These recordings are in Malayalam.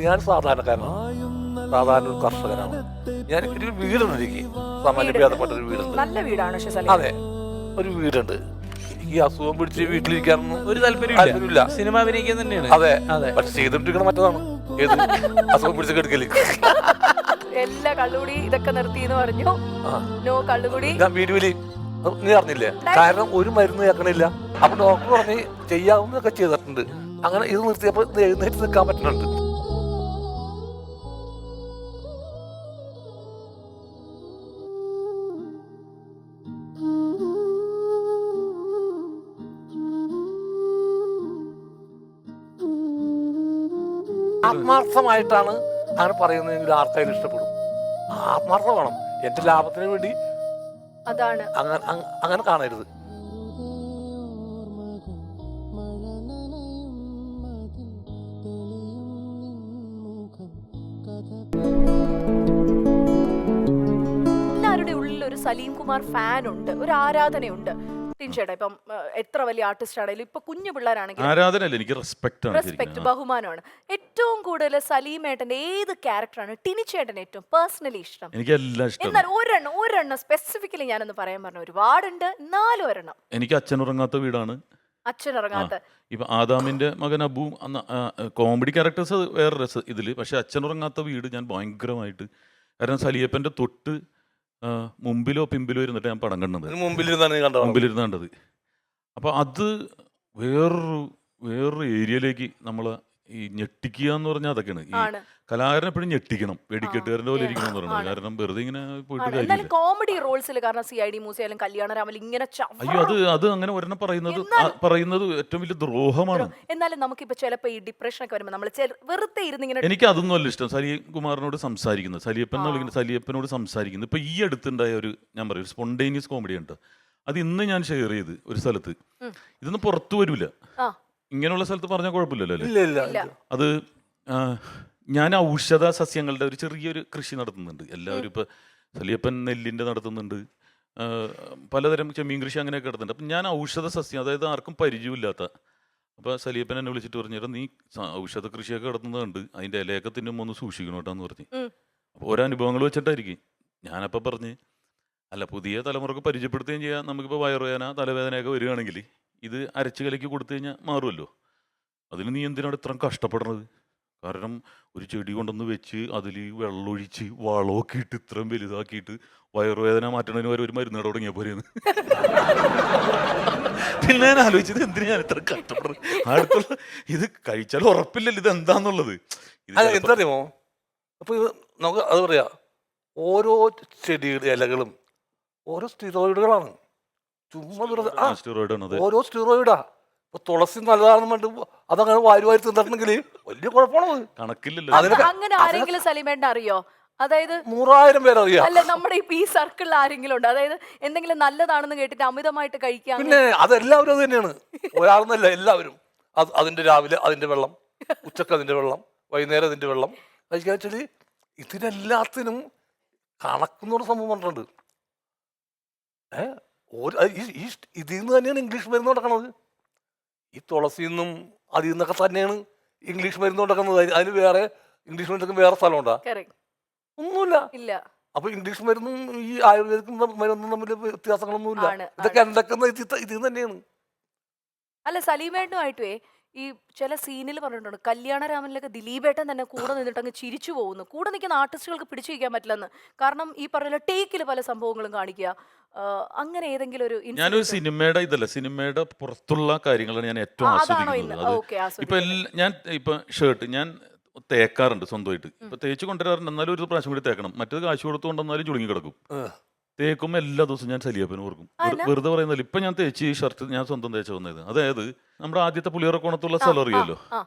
ഞാൻ സാധാരണക്കാരനാണ്, സാധാരണ ഒരു കർഷകനാണ്. ഞാൻ ഒരു വീടുണ്ട്, എനിക്ക് സാമാന്യ ഭേദപ്പെട്ട ഒരു വീടുണ്ട്. നല്ല വീടാണ് പക്ഷെ സലീം. അതെ, ഒരു വീടുണ്ട്. എനിക്ക് ഈ അസുഖം പിടിച്ച് വീട്ടിലിരിക്കാനൊന്നും ഒരു താല്പര്യമില്ല. സിനിമ അഭിനയിക്കാൻ തന്നെയാണ്. അതെ, അതെ. പക്ഷെ ചെയ്തിട്ടിരിക്കണ മറ്റതാണ്, ഏത് അസുഖം പിടിച്ച് കെടുക്കല്. എല്ലാ കള്ളുകുടി ഇതൊക്കെ നിർത്തി എന്ന് പറഞ്ഞു. നോ കള്ളുകുടി. ഞാൻ വീടുവിലി നീ അറിഞ്ഞില്ലേ, കാരണം ഒരു മരുന്ന് കേൾക്കണില്ല. അപ്പൊ ഡോക്ടർ പറഞ്ഞ് ചെയ്യാവുന്നതൊക്കെ ചെയ്തിട്ടുണ്ട്. അങ്ങനെ ഇത് നിർത്തിയപ്പോ എഴുന്നേറ്റ് നിൽക്കാൻ പറ്റുന്നുണ്ട്. ആത്മാർത്ഥമായിട്ടാണ് അങ്ങനെ പറയുന്നതെങ്കിൽ ആർക്കായാലും ഇഷ്ടപ്പെടും. ആത്മാർത്ഥം വേണം. എന്റെ ലാഭത്തിന് വേണ്ടി അതാണ് അങ്ങനെ കാണരുത്. എല്ലാവരുടെ ഉള്ളിൽ ഒരു സലീം കുമാർ ഫാൻ ഉണ്ട്, ഒരു ആരാധനയുണ്ട്. ടിൻചേട്ടാ ഇപ്പം എത്ര വലിയ ആർട്ടിസ്റ്റ് ആണെങ്കിലും ഇപ്പൊ കുഞ്ഞു പിള്ളേരാണെങ്കിലും ആരാധനയല്ല, എനിക്ക് റെസ്പെക്ട്, ബഹുമാനമാണ്. ഏറ്റവും കൂടുതൽ സലീം ഏട്ടന്റെ ഏത് ക്യാരക്ടറാണ് ടിനിച്ചേട്ടൻ ഏറ്റവും പേഴ്സണലി ഇഷ്ടം? എനിക്ക് എല്ലാം ഇഷ്ടം. എന്നാൽ ഒരെണ്ണം സ്പെസിഫിക്കലി ഞാനൊന്ന് പറയാൻ പറഞ്ഞു. ഒരുപാടുണ്ട്, എന്നാലും ഒരെണ്ണം. എനിക്ക് അച്ഛനുറങ്ങാത്ത വീടാണ്. അച്ഛനിറങ്ങാത്ത ഇപ്പൊ ആദാമിന്റെ മകൻ അബു, കോമഡി ക്യാരക്ടേഴ്സ് വേറെ രസം ഇതില്. പക്ഷെ അച്ഛനുറങ്ങാത്ത വീട് ഞാൻ ഭയങ്കരമായിട്ട്, കാരണം സലിയപ്പന്റെ തൊട്ട് മുമ്പിലോ പിമ്പിലോ ഇരുന്നിട്ട് ഞാൻ പടം കണ്ടത്, മുമ്പിലിരുന്ന് കണ്ടത്. അപ്പൊ അത് വേറൊരു ഏരിയയിലേക്ക് നമ്മള് ഈ ഞെട്ടിക്കുക എന്ന് പറഞ്ഞാൽ അതൊക്കെയാണ്. ഈ കലാകാരൻ എപ്പോഴും ഞെട്ടിക്കണം, വെടിക്കെട്ടുകാരൻ്റെ പോലെ ഇരിക്കണം എന്ന് പറയുന്നത്. കാരണം വെറുതെ ഇങ്ങനെ പോയിട്ട് കാര്യമില്ല. കോമഡി റോൾസിൽ കാരണം CID മൂസയാലും കല്യാണരാമൻ ഇങ്ങനെ അയ്യോ, അത് അങ്ങനെ ഒരെണ്ണം പറയുന്നത് ഏറ്റവും വലിയ ദ്രോഹമാണ്. എന്നാലും നമുക്കിപ്പോ ചിലപ്പോ ഈ ഡിപ്രഷൻ ഒക്കെ വരുമ്പോൾ നമ്മൾ വെറുതെ ഇരുന്നിങ്ങനെ, എനിക്ക് അതൊന്നും അല്ല ഇഷ്ടം. സലീം കുമാറിനോട് സംസാരിക്കുന്നത്, സലിയപ്പനോട് സംസാരിക്കുന്നത്. ഇപ്പൊ ഈ അടുത്തുണ്ടായ ഒരു, ഞാൻ പറയും, സ്പോണ്ടേനിയസ് കോമഡി ഉണ്ട്. അത് ഇന്ന് ഞാൻ ഷെയർ ചെയ്ത് ഒരു സ്ഥലത്ത്. ഇതൊന്നും പുറത്തു വരില്ല, ഇങ്ങനെയുള്ള സ്ഥലത്ത് പറഞ്ഞാൽ കുഴപ്പമില്ലല്ലോ. അത് ഞാൻ ഔഷധ സസ്യങ്ങളുടെ ഒരു ചെറിയൊരു കൃഷി നടത്തുന്നുണ്ട്. എല്ലാവരും ഇപ്പൊ സലിയപ്പൻ നെല്ലിന്റെ നടത്തുന്നുണ്ട്, പലതരം ചെമ്മീൻ കൃഷി അങ്ങനെയൊക്കെ നടത്തുന്നുണ്ട്. അപ്പം ഞാൻ ഔഷധ സസ്യം, അതായത് ആർക്കും പരിചയമില്ലാത്ത, അപ്പോൾ സലിയപ്പൻ എന്നെ വിളിച്ചിട്ട് പറഞ്ഞിട്ട് നീ ഔഷധ കൃഷിയൊക്കെ നടത്തുന്നുണ്ട്, അതിൻ്റെ ഇലയൊക്കെ തിന്നുമ്പോൾ ഒന്ന് സൂക്ഷിക്കണം കേട്ടാന്ന് പറഞ്ഞ്. അപ്പോൾ ഓരോ അനുഭവങ്ങൾ വെച്ചിട്ടായിരിക്കും. ഞാനപ്പോൾ പറഞ്ഞ്, അല്ല, പുതിയ തലമുറക്ക് പരിചയപ്പെടുത്തുകയും ചെയ്യാം. നമുക്കിപ്പോൾ വയറുവേദന തലവേദനയൊക്കെ വരികയാണെങ്കിൽ ഇത് അരച്ച് കലക്കി കൊടുത്തു കഴിഞ്ഞാൽ മാറുമല്ലോ. അതിന് നീ എന്തിനാണ് ഇത്രയും കഷ്ടപ്പെടുന്നത്? കാരണം ഒരു ചെടി കൊണ്ടൊന്ന് വെച്ച് അതിൽ വെള്ളമൊഴിച്ച് വളമൊക്കെ ഇട്ട് ഇത്രയും വലുതാക്കിയിട്ട് വയറുവേദന മാറ്റണതിന് വരെ ഒരു മരുന്ന് തുടങ്ങിയ പോരെയെന്ന്. പിന്നെ ഞാൻ ആലോചിച്ചത്, എന്തിനാ ഞാൻ ഇത്ര കഷ്ടപ്പെടുന്നത്? അടുത്തുള്ള ഇത് കഴിച്ചാൽ ഉറപ്പില്ലല്ലോ ഇത് എന്താന്നുള്ളത്. എന്തറിയുമോ, അപ്പൊ ഇത് നമുക്ക് അത് പറയാ, ഓരോ ചെടിയുടെ ഇലകളും ഓരോ സ്റ്റിറോയിഡുകളാണ്. ചുമ്മാ ഓരോ സ്റ്റിറോയിഡാ. ഇപ്പൊ തുളസി നല്ലതാണെന്ന് പറഞ്ഞിട്ട് അതങ്ങനെ വാരി തിന്നിട്ടുണ്ടെങ്കിൽ വലിയ കുഴപ്പമാണ്. കണക്കില്ലല്ലോ. അങ്ങനെ ആരെങ്കിലും സലീമേട്ടൻ അറിയോ? അതായത് 100,000 പേര് അറിയാം. അല്ല, നമ്മുടെ ഈ സർക്കിളിൽ ആരെങ്കിലും ഉണ്ട് അതായത് എന്തെങ്കിലും നല്ലതാണെന്ന് കേട്ടിട്ട് അമിതമായിട്ട് കഴിക്കാം? പിന്നെ അതെല്ലാവരും അത് തന്നെയാണ്, ഒരാളെന്നല്ല, എല്ലാവരും. അതിന്റെ രാവിലെ അതിന്റെ വെള്ളം, ഉച്ചക്ക് അതിന്റെ വെള്ളം, വൈകുന്നേരം അതിന്റെ വെള്ളം കഴിക്കാൻ വെച്ചാല് ഇതിനെല്ലാത്തിനും കണക്കെന്നൊരു സംഭവം പറഞ്ഞിട്ടുണ്ട്. ഇതിൽ നിന്ന് തന്നെയാണ് ഇംഗ്ലീഷ് മരുന്ന് നടക്കണത്. ഈ തുളസിന്നും അതിൽ നിന്നൊക്കെ തന്നെയാണ് ഇംഗ്ലീഷ് മരുന്ന് നടക്കുന്നത്. അതിന് വേറെ ഇംഗ്ലീഷ് മരുന്നൊക്കെ വേറെ സ്ഥലമുണ്ടാ? ഒന്നുമില്ല. അപ്പൊ ഇംഗ്ലീഷ് മരുന്നും ഈ ആയുർവേദിക്കും മരുന്നും തമ്മിൽ വ്യത്യാസങ്ങളൊന്നുമില്ല. ഇതൊക്കെ ഉണ്ടാക്കുന്ന ഇതിൽ തന്നെയാണ്. അല്ല, സലീമേട്ടനുമായിട്ടേ ഈ ചില സീനിൽ പറഞ്ഞിട്ടുണ്ട്, കല്യാണരാമനിലൊക്കെ ദിലീപേട്ടൻ തന്നെ കൂടെ നിന്നിട്ട് അങ്ങ് ചിരിച്ചു പോകുന്നു. കൂടെ നിൽക്കുന്ന ആർട്ടിസ്റ്റുകൾക്ക് പിടിച്ചു വയ്ക്കാൻ പറ്റില്ലെന്ന്. കാരണം ഈ പറഞ്ഞ ടേക്കിൽ പല സംഭവങ്ങളും കാണിക്കുക. അങ്ങനെ ഏതെങ്കിലും ഒരു ഞാനൊരു സിനിമയുടെ പുറത്തുള്ള കാര്യങ്ങളാണ് ഞാൻ ഏറ്റവും ആസ്വദിക്കുന്നത്. ഇപ്പൊ ഞാൻ ഇപ്പൊ ഷർട്ട് ഞാൻ തേക്കാറുണ്ട് സ്വന്തമായിട്ട്. ഇപ്പൊ തേച്ച് കൊണ്ടുവരാറുണ്ട്, എന്നാലും ഒരു പ്രാവശ്യം കൂടി തേക്കണം. മറ്റേത് കാശ് കൊടുത്തു കൊണ്ടുവന്നാലും ചുളുങ്ങി കിടക്കും. തേക്കുമ്പോൾ എല്ലാ ദിവസവും ഞാൻ സലിയപ്പന് ഓർക്കും. വെറുതെ പറയുന്നില്ല. ഇപ്പൊ ഞാൻ തേച്ച് ഈ ഷർട്ട് ഞാൻ സ്വന്തം തേച്ച് വന്നത്. അതായത് നമ്മുടെ ആദ്യത്തെ പുളിയറക്കോണത്തുള്ള സ്ഥലം അറിയാലോ,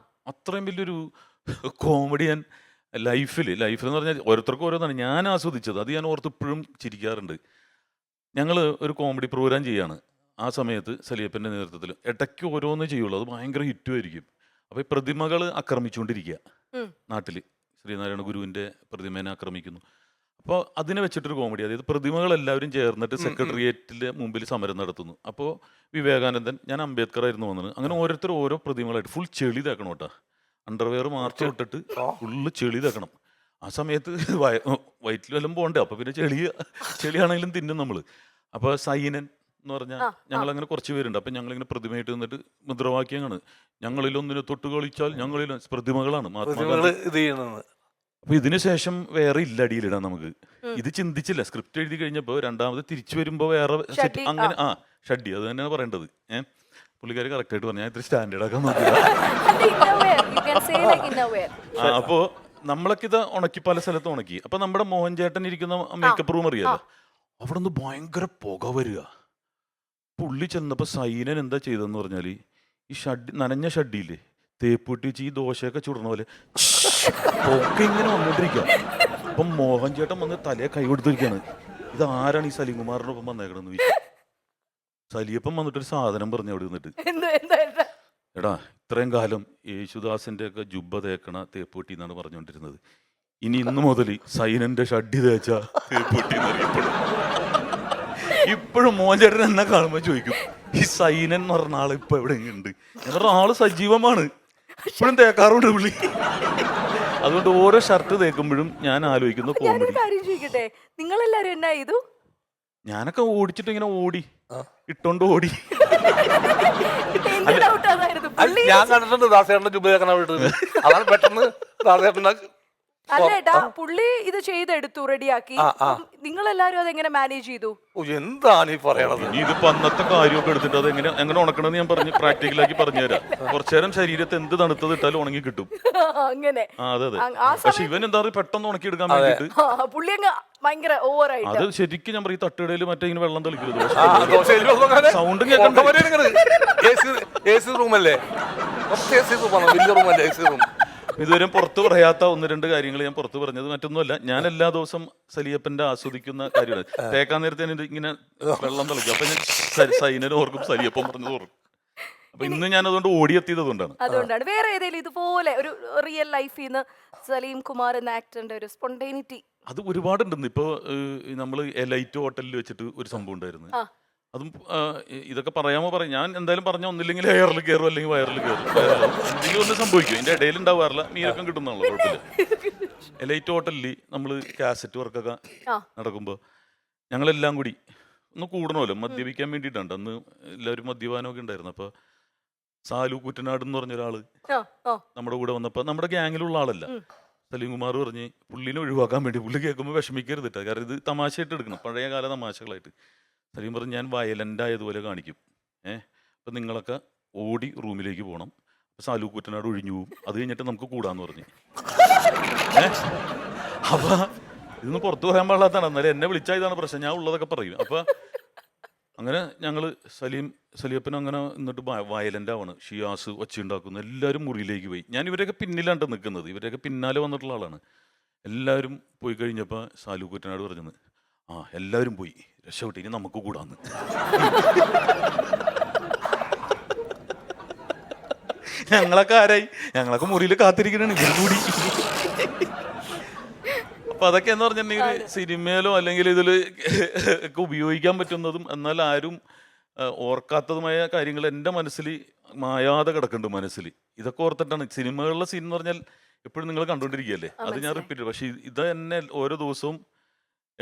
അത്രയും വലിയൊരു കോമഡി ഞാൻ ലൈഫിൽ എന്ന് പറഞ്ഞാൽ ഓരോരുത്തർക്കും ഓരോന്നാണ് ഞാൻ ആസ്വദിച്ചത്. അത് ഞാൻ ഓർത്ത് ഇപ്പോഴും ചിരിക്കാറുണ്ട്. ഞങ്ങൾ ഒരു കോമഡി പ്രോഗ്രാം ചെയ്യാണ്. ആ സമയത്ത് സലിയപ്പൻ്റെ നേതൃത്വത്തിൽ ഇടയ്ക്ക് ഓരോന്ന് ചെയ്യുള്ളൂ, അത് ഭയങ്കര ഹിറ്റുമായിരിക്കും. അപ്പോൾ ഈ പ്രതിമകൾ ആക്രമിച്ചുകൊണ്ടിരിക്കുക നാട്ടിൽ. ശ്രീനാരായണ ഗുരുവിൻ്റെ പ്രതിമേനെ ആക്രമിക്കുന്നു. അപ്പോൾ അതിനെ വെച്ചിട്ടൊരു കോമഡി, അതായത് പ്രതിമകളെല്ലാവരും ചേർന്നിട്ട് സെക്രട്ടേറിയറ്റിൻ്റെ മുമ്പിൽ സമരം നടത്തുന്നു. അപ്പോൾ വിവേകാനന്ദൻ, ഞാൻ അംബേദ്കർ ആയിരുന്നു വന്നത്. അങ്ങനെ ഓരോരുത്തർ ഓരോ പ്രതിമകളായിട്ട് ഫുൾ ചെളി തേക്കണം കേട്ടോ. അണ്ടർവെയർ മാർച്ച് വിട്ടിട്ട് ഫുള്ള് ചെളി തേക്കണം. ആ സമയത്ത് വയറ്റിൽ വല്ലതും പോകണ്ടേ, അപ്പൊ പിന്നെ ചെളിയാണെങ്കിലും തിന്നും നമ്മള്. അപ്പൊ സൈനൻ എന്ന് പറഞ്ഞാൽ ഞങ്ങളങ്ങനെ കുറച്ച് പേരുണ്ട്. അപ്പൊ ഞങ്ങളിങ്ങനെ പ്രതിമയായിട്ട് നിന്നിട്ട് മുദ്രാവാക്യങ്ങളാണ്, ഞങ്ങളിലൊന്നിനെ തൊട്ട് കളിച്ചാൽ ഞങ്ങളിൽ പ്രതിമകളാണ് മഹാത്മാഗാന്ധി. അപ്പൊ ഇതിനു ശേഷം വേറെ ഇല്ല അടിയിലിടാൻ നമുക്ക്. ഇത് ചിന്തിച്ചില്ല, സ്ക്രിപ്റ്റ് എഴുതി കഴിഞ്ഞപ്പോ രണ്ടാമത് തിരിച്ചു വരുമ്പോ വേറെ സെറ്റ് അങ്ങനെ ഷഡ്ഡി അത് തന്നെയാണ് പറയേണ്ടത്. പുള്ളിക്കാര് കറക്റ്റ് ആയിട്ട് പറഞ്ഞാൽ ഇത്തിരി സ്റ്റാൻഡേർഡ് ആക്കാൻ നോക്കുക. അപ്പോ നമ്മളൊക്കെ ഇത് ഉണക്കി, പല സ്ഥലത്തും ഉണക്കി. അപ്പൊ നമ്മുടെ മോഹൻ ചേട്ടൻ ഇരിക്കുന്ന മേക്കപ്പ് റൂം അറിയാലോ, അവിടെ നിന്ന് ഭയങ്കര പുക വരിക. പുള്ളി ചെന്നപ്പോ സൈനൻ എന്താ ചെയ്തെന്ന് പറഞ്ഞാല് ഈ നനഞ്ഞ ഷഡ്ഡിയില്ലേ തേപ്പൂട്ടി വെച്ച് ഈ ദോശയൊക്കെ ചുടണ പോലെ പൊക്കെ ഇങ്ങനെ വന്നോണ്ടിരിക്കുക. അപ്പം മോഹൻ ചേട്ടൻ വന്ന് തലയെ കൈ കൊടുത്തിരിക്കുകയാണ്. ഇത് ആരാണ് ഈ സലീം കുമാറിനൊപ്പം വന്നേക്കണെന്ന് ചോദിച്ചു. സലിയപ്പം വന്നിട്ടൊരു സാധനം പറഞ്ഞു അവിടെ നിന്നിട്ട്, എടാ ഇത്രയും കാലം യേശുദാസിന്റെ ഒക്കെ ജുബ്ബ തേക്കണ തേപ്പൂട്ടി എന്നാണ് പറഞ്ഞുകൊണ്ടിരുന്നത്, ഇനി ഇന്ന് മുതൽ സൈനന്റെ ഷഡ്ഡി തേച്ച തേപ്പൂട്ടി എന്നറിയപ്പെടും. ഇപ്പോഴും മോഹൻ ചേട്ടൻ എന്നെ കാണുമ്പോ ചോദിക്കും, ഈ സൈനൻ എന്ന് പറഞ്ഞ ആള് ഇപ്പൊ എവിടെയുണ്ട്? ഞാൻ പറഞ്ഞ ആള് സജീവമാണ്, ഇപ്പോഴും തേക്കാറുണ്ട് പുള്ളി. അതുകൊണ്ട് ഓരോ ഷർട്ട് തേക്കുമ്പോഴും ഞാൻ ആലോചിക്കുന്ന കോമഡി. നിങ്ങളെല്ലാരും എന്നാ ചെയ്തു? ഞാനൊക്കെ ഓടിച്ചിട്ട് ഇങ്ങനെ ഓടി ഇട്ടോണ്ട് ഓടി. ഞാൻ കണ്ടിട്ടുണ്ട് ദാസേട്ടന്റെ ജുബ്ബ തേക്കണ വീട്ടിൽ. അതാണ് പെട്ടെന്ന് ദാസേട്ടന്റെ അല്ലേട്ടാ പുള്ളി ഇത് ചെയ്തെടുത്തു, റെഡിയാക്കി. നിങ്ങളെല്ലാരും അതെങ്ങനെ മാനേജ് ചെയ്തു? എന്താണ് ഈ പറയണത്? ഇനി ഇതിപ്പോ അന്നത്തെ കാര്യമൊക്കെ എടുത്തിട്ട് അത് എങ്ങനെ ഉണക്കണമെന്ന് ഞാൻ പറഞ്ഞ് പ്രാക്ടിക്കലാക്കി പറഞ്ഞുതരാം. കുറച്ചു നേരം ശരീരത്ത് എന്ത് തണുത്തത് ഇട്ടാലും ഉണങ്ങി കിട്ടും. അങ്ങനെ അതെ അതെ. പക്ഷെ ഇവൻ എന്താ പെട്ടെന്ന് ഉണക്കി എടുക്കാൻ വേണ്ടിട്ട് പുള്ളി അങ്ങ് ഭയങ്കര ഓവറായിട്ട്. അത് ശരിക്കും ഞാൻ പറയും, തട്ടുകടയിൽ മറ്റേ ഇങ്ങനെ വെള്ളം തെളിക്കരുത്, സൗണ്ടും റൂമല്ലേ, വലിയ റൂമല്ലേ AC റൂം. ഇതുവരെ പുറത്ത് പറയാത്ത ഒന്ന് രണ്ട് കാര്യങ്ങൾ ഞാൻ പുറത്ത് പറഞ്ഞത് മറ്റൊന്നുമല്ല. ഞാൻ എല്ലാ ദിവസം സലിയപ്പന്റെ ആസ്വദിക്കുന്ന കാര്യമാണ്. തേക്കാൻ നേരത്തെ ഇങ്ങനെ വെള്ളം തിളക്കും. അപ്പൊ ഞാൻ സൈനനും ഓർക്കും, സലിയപ്പം പറഞ്ഞത് ഓർക്കും. അപ്പൊ ഇന്ന് ഞാൻ അതുകൊണ്ട് ഓടിയെത്തിയത് അതുകൊണ്ടാണ്. വേറെ ഏതെങ്കിലും ഇതുപോലെ ഒരു റിയൽ ലൈഫിൽ നിന്ന് സലീം കുമാർ എന്ന ആക്ടറിന്റെ ഒരു സ്പോണ്ടേനിറ്റി അത് ഒരുപാടുണ്ടെന്ന്. ഇപ്പൊ നമ്മള് എലൈറ്റ് ഹോട്ടലിൽ വെച്ചിട്ട് ഒരു സംഭവം ഉണ്ടായിരുന്നു. അതും ഇതൊക്കെ പറയാമോ പറയും, ഞാൻ എന്തായാലും പറഞ്ഞ ഒന്നില്ലെങ്കിൽ എയറിൽ കയറും അല്ലെങ്കിൽ വയറിൽ കയറും, എന്തെങ്കിലും ഒന്ന് സംഭവിക്കും. ഇതിന്റെ ഇടയിൽ ഉണ്ടാവാറില്ല, മീനൊക്കെ കിട്ടുന്നാണല്ലോ, കുഴപ്പമില്ല. എലൈറ്റ് ഹോട്ടലിൽ നമ്മൾ കാസറ്റ് വർക്കൊക്കെ നടക്കുമ്പോൾ ഞങ്ങളെല്ലാം കൂടി ഒന്ന് കൂടണമല്ലോ, മദ്യപിക്കാൻ വേണ്ടിയിട്ടുണ്ട്. അന്ന് എല്ലാവരും മദ്യപാനമൊക്കെ ഉണ്ടായിരുന്നു. അപ്പോൾ സാലു കുറ്റനാട് എന്ന് പറഞ്ഞ ഒരാള് നമ്മുടെ കൂടെ വന്നപ്പോൾ, നമ്മുടെ ഗ്യാങ്ങിലുള്ള ആളല്ല, സലീം കുമാർ പറഞ്ഞ് പുള്ളിനെ ഒഴിവാക്കാൻ വേണ്ടി, പുള്ളി കേൾക്കുമ്പോൾ വിഷമിക്കരുത് കേട്ടോ, കാരണം ഇത് തമാശയായിട്ട് എടുക്കണം, പഴയ കാല തമാശകളായിട്ട്. സലീം പറഞ്ഞ് ഞാൻ വയലൻ്റ് ആയതുപോലെ കാണിക്കും, അപ്പം നിങ്ങളൊക്കെ ഓടി റൂമിലേക്ക് പോകണം. അപ്പം സാലു കുറ്റനാട് ഒഴിഞ്ഞു പോവും, അത് കഴിഞ്ഞിട്ട് നമുക്ക് കൂടാന്ന് പറഞ്ഞു. അപ്പം ഇതൊന്നും പുറത്തു പറയാൻ പാടില്ലാത്തതാണ്, എന്നാലും എന്നെ വിളിച്ചാൽ ഇതാണ് പ്രശ്നം, ഞാൻ ഉള്ളതൊക്കെ പറയും. അപ്പം അങ്ങനെ ഞങ്ങൾ സലിയപ്പൻ അങ്ങനെ എന്നിട്ട് വയലൻ്റ് ആവാണ്, ഷിയാസ് ഒച്ചയുണ്ടാക്കുന്നു, എല്ലാവരും മുറിയിലേക്ക് പോയി. ഞാൻ ഇവരൊക്കെ പിന്നിലാണ് നിൽക്കുന്നത്, ഇവരൊക്കെ പിന്നാലെ വന്നിട്ടുള്ള ആളാണ്. എല്ലാവരും പോയി കഴിഞ്ഞപ്പോൾ സാലു കുറ്റനാട് പറഞ്ഞത്, എല്ലാവരും പോയി, രക്ഷപ്പെട്ട്, ഇനി നമുക്ക് കൂടാന്ന്. ഞങ്ങളൊക്കെ ആരായി, ഞങ്ങളൊക്കെ മുറിയിൽ കാത്തിരിക്കണേ കൂടി. അപ്പൊ അതൊക്കെ എന്ന് പറഞ്ഞിട്ടുണ്ടെങ്കിൽ സിനിമയിലോ അല്ലെങ്കിൽ ഇതിൽ ഒക്കെ ഉപയോഗിക്കാൻ പറ്റുന്നതും എന്നാൽ ആരും ഓർക്കാത്തതുമായ കാര്യങ്ങൾ എൻ്റെ മനസ്സിൽ മായാതെ കിടക്കുന്നുണ്ട് മനസ്സിൽ. ഇതൊക്കെ ഓർത്തിട്ടാണ് സിനിമകളിലെ സീൻ എന്ന് പറഞ്ഞാൽ എപ്പോഴും നിങ്ങൾ കണ്ടുകൊണ്ടിരിക്കുകയല്ലേ, അത് ഞാൻ റിപ്പീറ്റ്. പക്ഷെ ഇത് എന്നെ ഓരോ ദിവസവും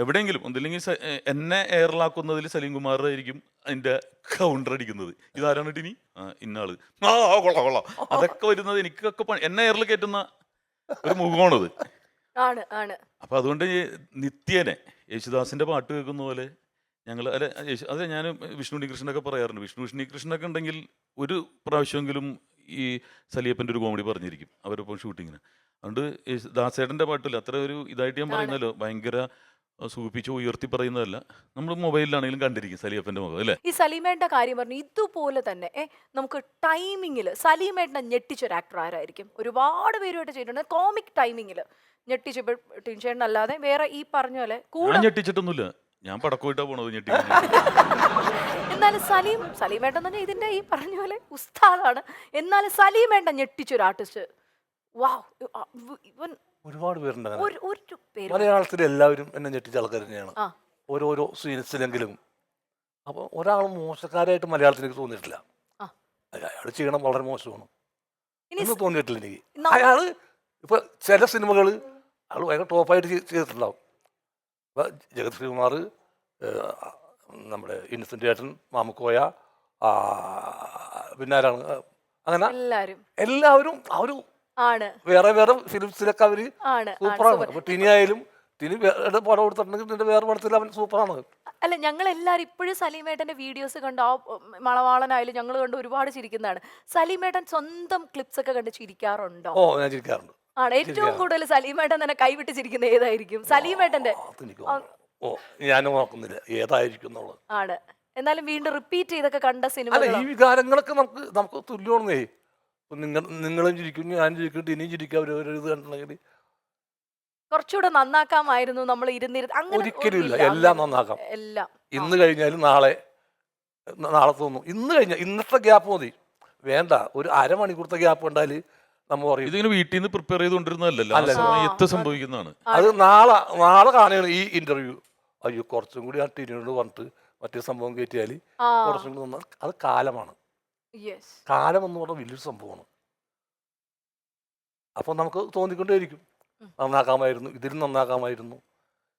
എവിടെയെങ്കിലും ഒന്നില്ലെങ്കിൽ എന്നെ എയറിലാക്കുന്നതിൽ സലീം കുമാർ ആയിരിക്കും അതിൻ്റെ കൗണ്ടർ അടിക്കുന്നത്. ഇതാരാണ് ഇനി ഇന്നാള് കൊള്ളാം അതൊക്കെ വരുന്നത് എനിക്കൊക്കെ എന്നെ എയറിൽ കയറ്റുന്ന ഒരു മുഖമാണത്. അപ്പൊ അതുകൊണ്ട് നിത്യേനെ യേശുദാസിന്റെ പാട്ട് കേൾക്കുന്ന പോലെ ഞങ്ങൾ അതെ ഞാൻ വിഷ്ണു ഉണ്ണികൃഷ്ണനൊക്കെ പറയാറുണ്ട്. വിഷ്ണു ഉണ്ണികൃഷ്ണനൊക്കെ ഉണ്ടെങ്കിൽ ഒരു പ്രാവശ്യമെങ്കിലും ഈ സലിയപ്പൻ്റെ ഒരു കോമഡി പറഞ്ഞിരിക്കും അവരിപ്പോൾ ഷൂട്ടിങ്ങിന്. അതുകൊണ്ട് ദാസേട്ടൻ്റെ പാട്ടില്ല അത്ര ഒരു ഇതായിട്ട് ഞാൻ പറയുന്നല്ലോ, ഭയങ്കര സൂചിപ്പിച്ച് ഉയർത്തി പറയുന്നതല്ല, നമ്മൾ മൊബൈലിലാണെങ്കിലും കണ്ടിരിക്കും സലീമേട്ടന്റെ മുഖം അല്ലേ. ഈ സലീമേട്ടന്റെ കാര്യം പറഞ്ഞു, ഇതുപോലെ തന്നെ നമുക്ക് ടൈമിങ്ങിൽ സലീമേട്ടനെ ഞെട്ടിച്ചൊരു ആക്ടർ ആരായിരിക്കും? ഒരുപാട് പേരുമായിട്ട് ചെയ്തിട്ടുണ്ട് കോമിക് ടൈമിങ്ങിൽ ഞെട്ടിച്ചപ്പോൾ ടിൻചേട്ടൻ അല്ലാതെ വേറെ ഈ പറഞ്ഞ പോലെ കൂടെ ഞെട്ടിച്ചിട്ടൊന്നുമില്ല, ഞാൻ പടക്കോയിട്ടാ പോണത് ഞെട്ടി. എന്നാലും സലീമേട്ടൻ തന്നെ ഇതിന്റെ ഈ പറഞ്ഞ പോലെ ഉസ്താദാണ്. എന്നാലും സലീമേട്ടൻ ഞെട്ടിച്ചൊരു ആർട്ടിസ്റ്റ് ഒരുപാട് പേരുണ്ട്. മലയാളത്തിൽ എല്ലാവരും എന്നെ ഞെട്ടിച്ച ആൾക്കാർ തന്നെയാണ്, ഓരോരോ സീൻസിലെങ്കിലും. അപ്പൊ ഒരാൾ മോശക്കാരായിട്ട് മലയാളത്തിൽ എനിക്ക് തോന്നിയിട്ടില്ല. അയാൾ ചെയ്യണം വളരെ മോശമാണ് തോന്നിയിട്ടില്ല എനിക്ക്. അയാള് ഇപ്പൊ ചില സിനിമകൾ അയാൾ ഭയങ്കര ടോപ്പായിട്ട് ചെയ്തിട്ടുണ്ടാവും. ഇപ്പൊ ജഗത് ശ്രീകുമാർ, നമ്മുടെ ഇന്നസെന്റ് ചേട്ടൻ, മാമുക്കോയ, പിന്നെ ആരാണ്, അങ്ങനെ എല്ലാവരും അവര് വേറെ വേറെ ഫിലിംസിലൊക്കെ അവര് സൂപ്പറാണ്. അപ്പൊ ടിനി ആയാലും ടിനി പടം എടുത്തിട്ടുണ്ടെങ്കിൽ നിന്റെ വേറെ പടത്തിൽ അവൻ സൂപ്പറാണ്. അല്ല, ഞങ്ങൾ എല്ലാവരും ഇപ്പോഴും സലീമേട്ടന്റെ വീഡിയോസ് കണ്ട്, ആ മണവാളനായാലും ഞങ്ങൾ കണ്ട് ഒരുപാട് ചിരിക്കുന്നതാണ്. സലീമേട്ടൻ സ്വന്തം ക്ലിപ്സ് ഒക്കെ കണ്ട് ചിരിക്കാറുണ്ടോ? ഓ, ഞാൻ ചിരിക്കാറുണ്ട്. ആണ് ഏറ്റവും കൂടുതൽ സലീമേട്ടൻ തന്നെ കൈവിട്ട് ചിരിക്കുന്ന ഏതായിരിക്കും? സലീമേട്ടന്റെ ഓ, ഞാൻ നോക്കുന്നില്ല ഏതായിരിക്കും എന്നുള്ളത്. ആണ്. എന്നാലും വീണ്ടും റിപ്പീറ്റ് ചെയ്തൊക്കെ കണ്ട സിനിമ. അല്ല, ഈ വികാരങ്ങളൊക്കെ നമുക്ക് തുല്യമാണെന്നേ. നിങ്ങളും ചിരിക്കും, ഞാൻ ചിരിക്കും, ടിനിയും ചിരിക്കും. അവരൊരു ഇത് കണ്ടിട്ടുണ്ടെങ്കിൽ കുറച്ചുകൂടെ നന്നാക്കാമായിരുന്നു നമ്മൾ ഇരുന്നിരുന്ന്. അങ്ങനെ ഒരിക്കലുമില്ല, എല്ലാം നന്നാക്കാം. എല്ലാം ഇന്ന് കഴിഞ്ഞാലും നാളെ തോന്നും. ഇന്നത്തെ ഗ്യാപ്പ് മതി, വേണ്ട ഒരു അരമണിക്കൂറത്തെ ഗ്യാപ്പ് ഉണ്ടാല് നമ്മൾ പറയും ഇതിങ്ങനെ വീട്ടിൽ നിന്ന് പ്രിപ്പയർ ചെയ്തുകൊണ്ടിരുന്നതല്ല, സംഭവിക്കുന്നതാണ്. അത് നാളെ കാണുകയാണ് ഈ ഇന്റർവ്യൂ. അയ്യോ, കുറച്ചും കൂടി ആ ടിനിയോട് പറഞ്ഞിട്ട് മറ്റേ സംഭവം കയറ്റിയാൽ കുറച്ചും കൂടി നന്നാ. അത് കാലമാണ്. കാലം എന്ന് പറഞ്ഞാൽ വലിയൊരു സംഭവമാണ്. അപ്പം നമുക്ക് തോന്നിക്കൊണ്ടേയിരിക്കും നന്നാക്കാമായിരുന്നു, ഇതിലും നന്നാക്കാമായിരുന്നു.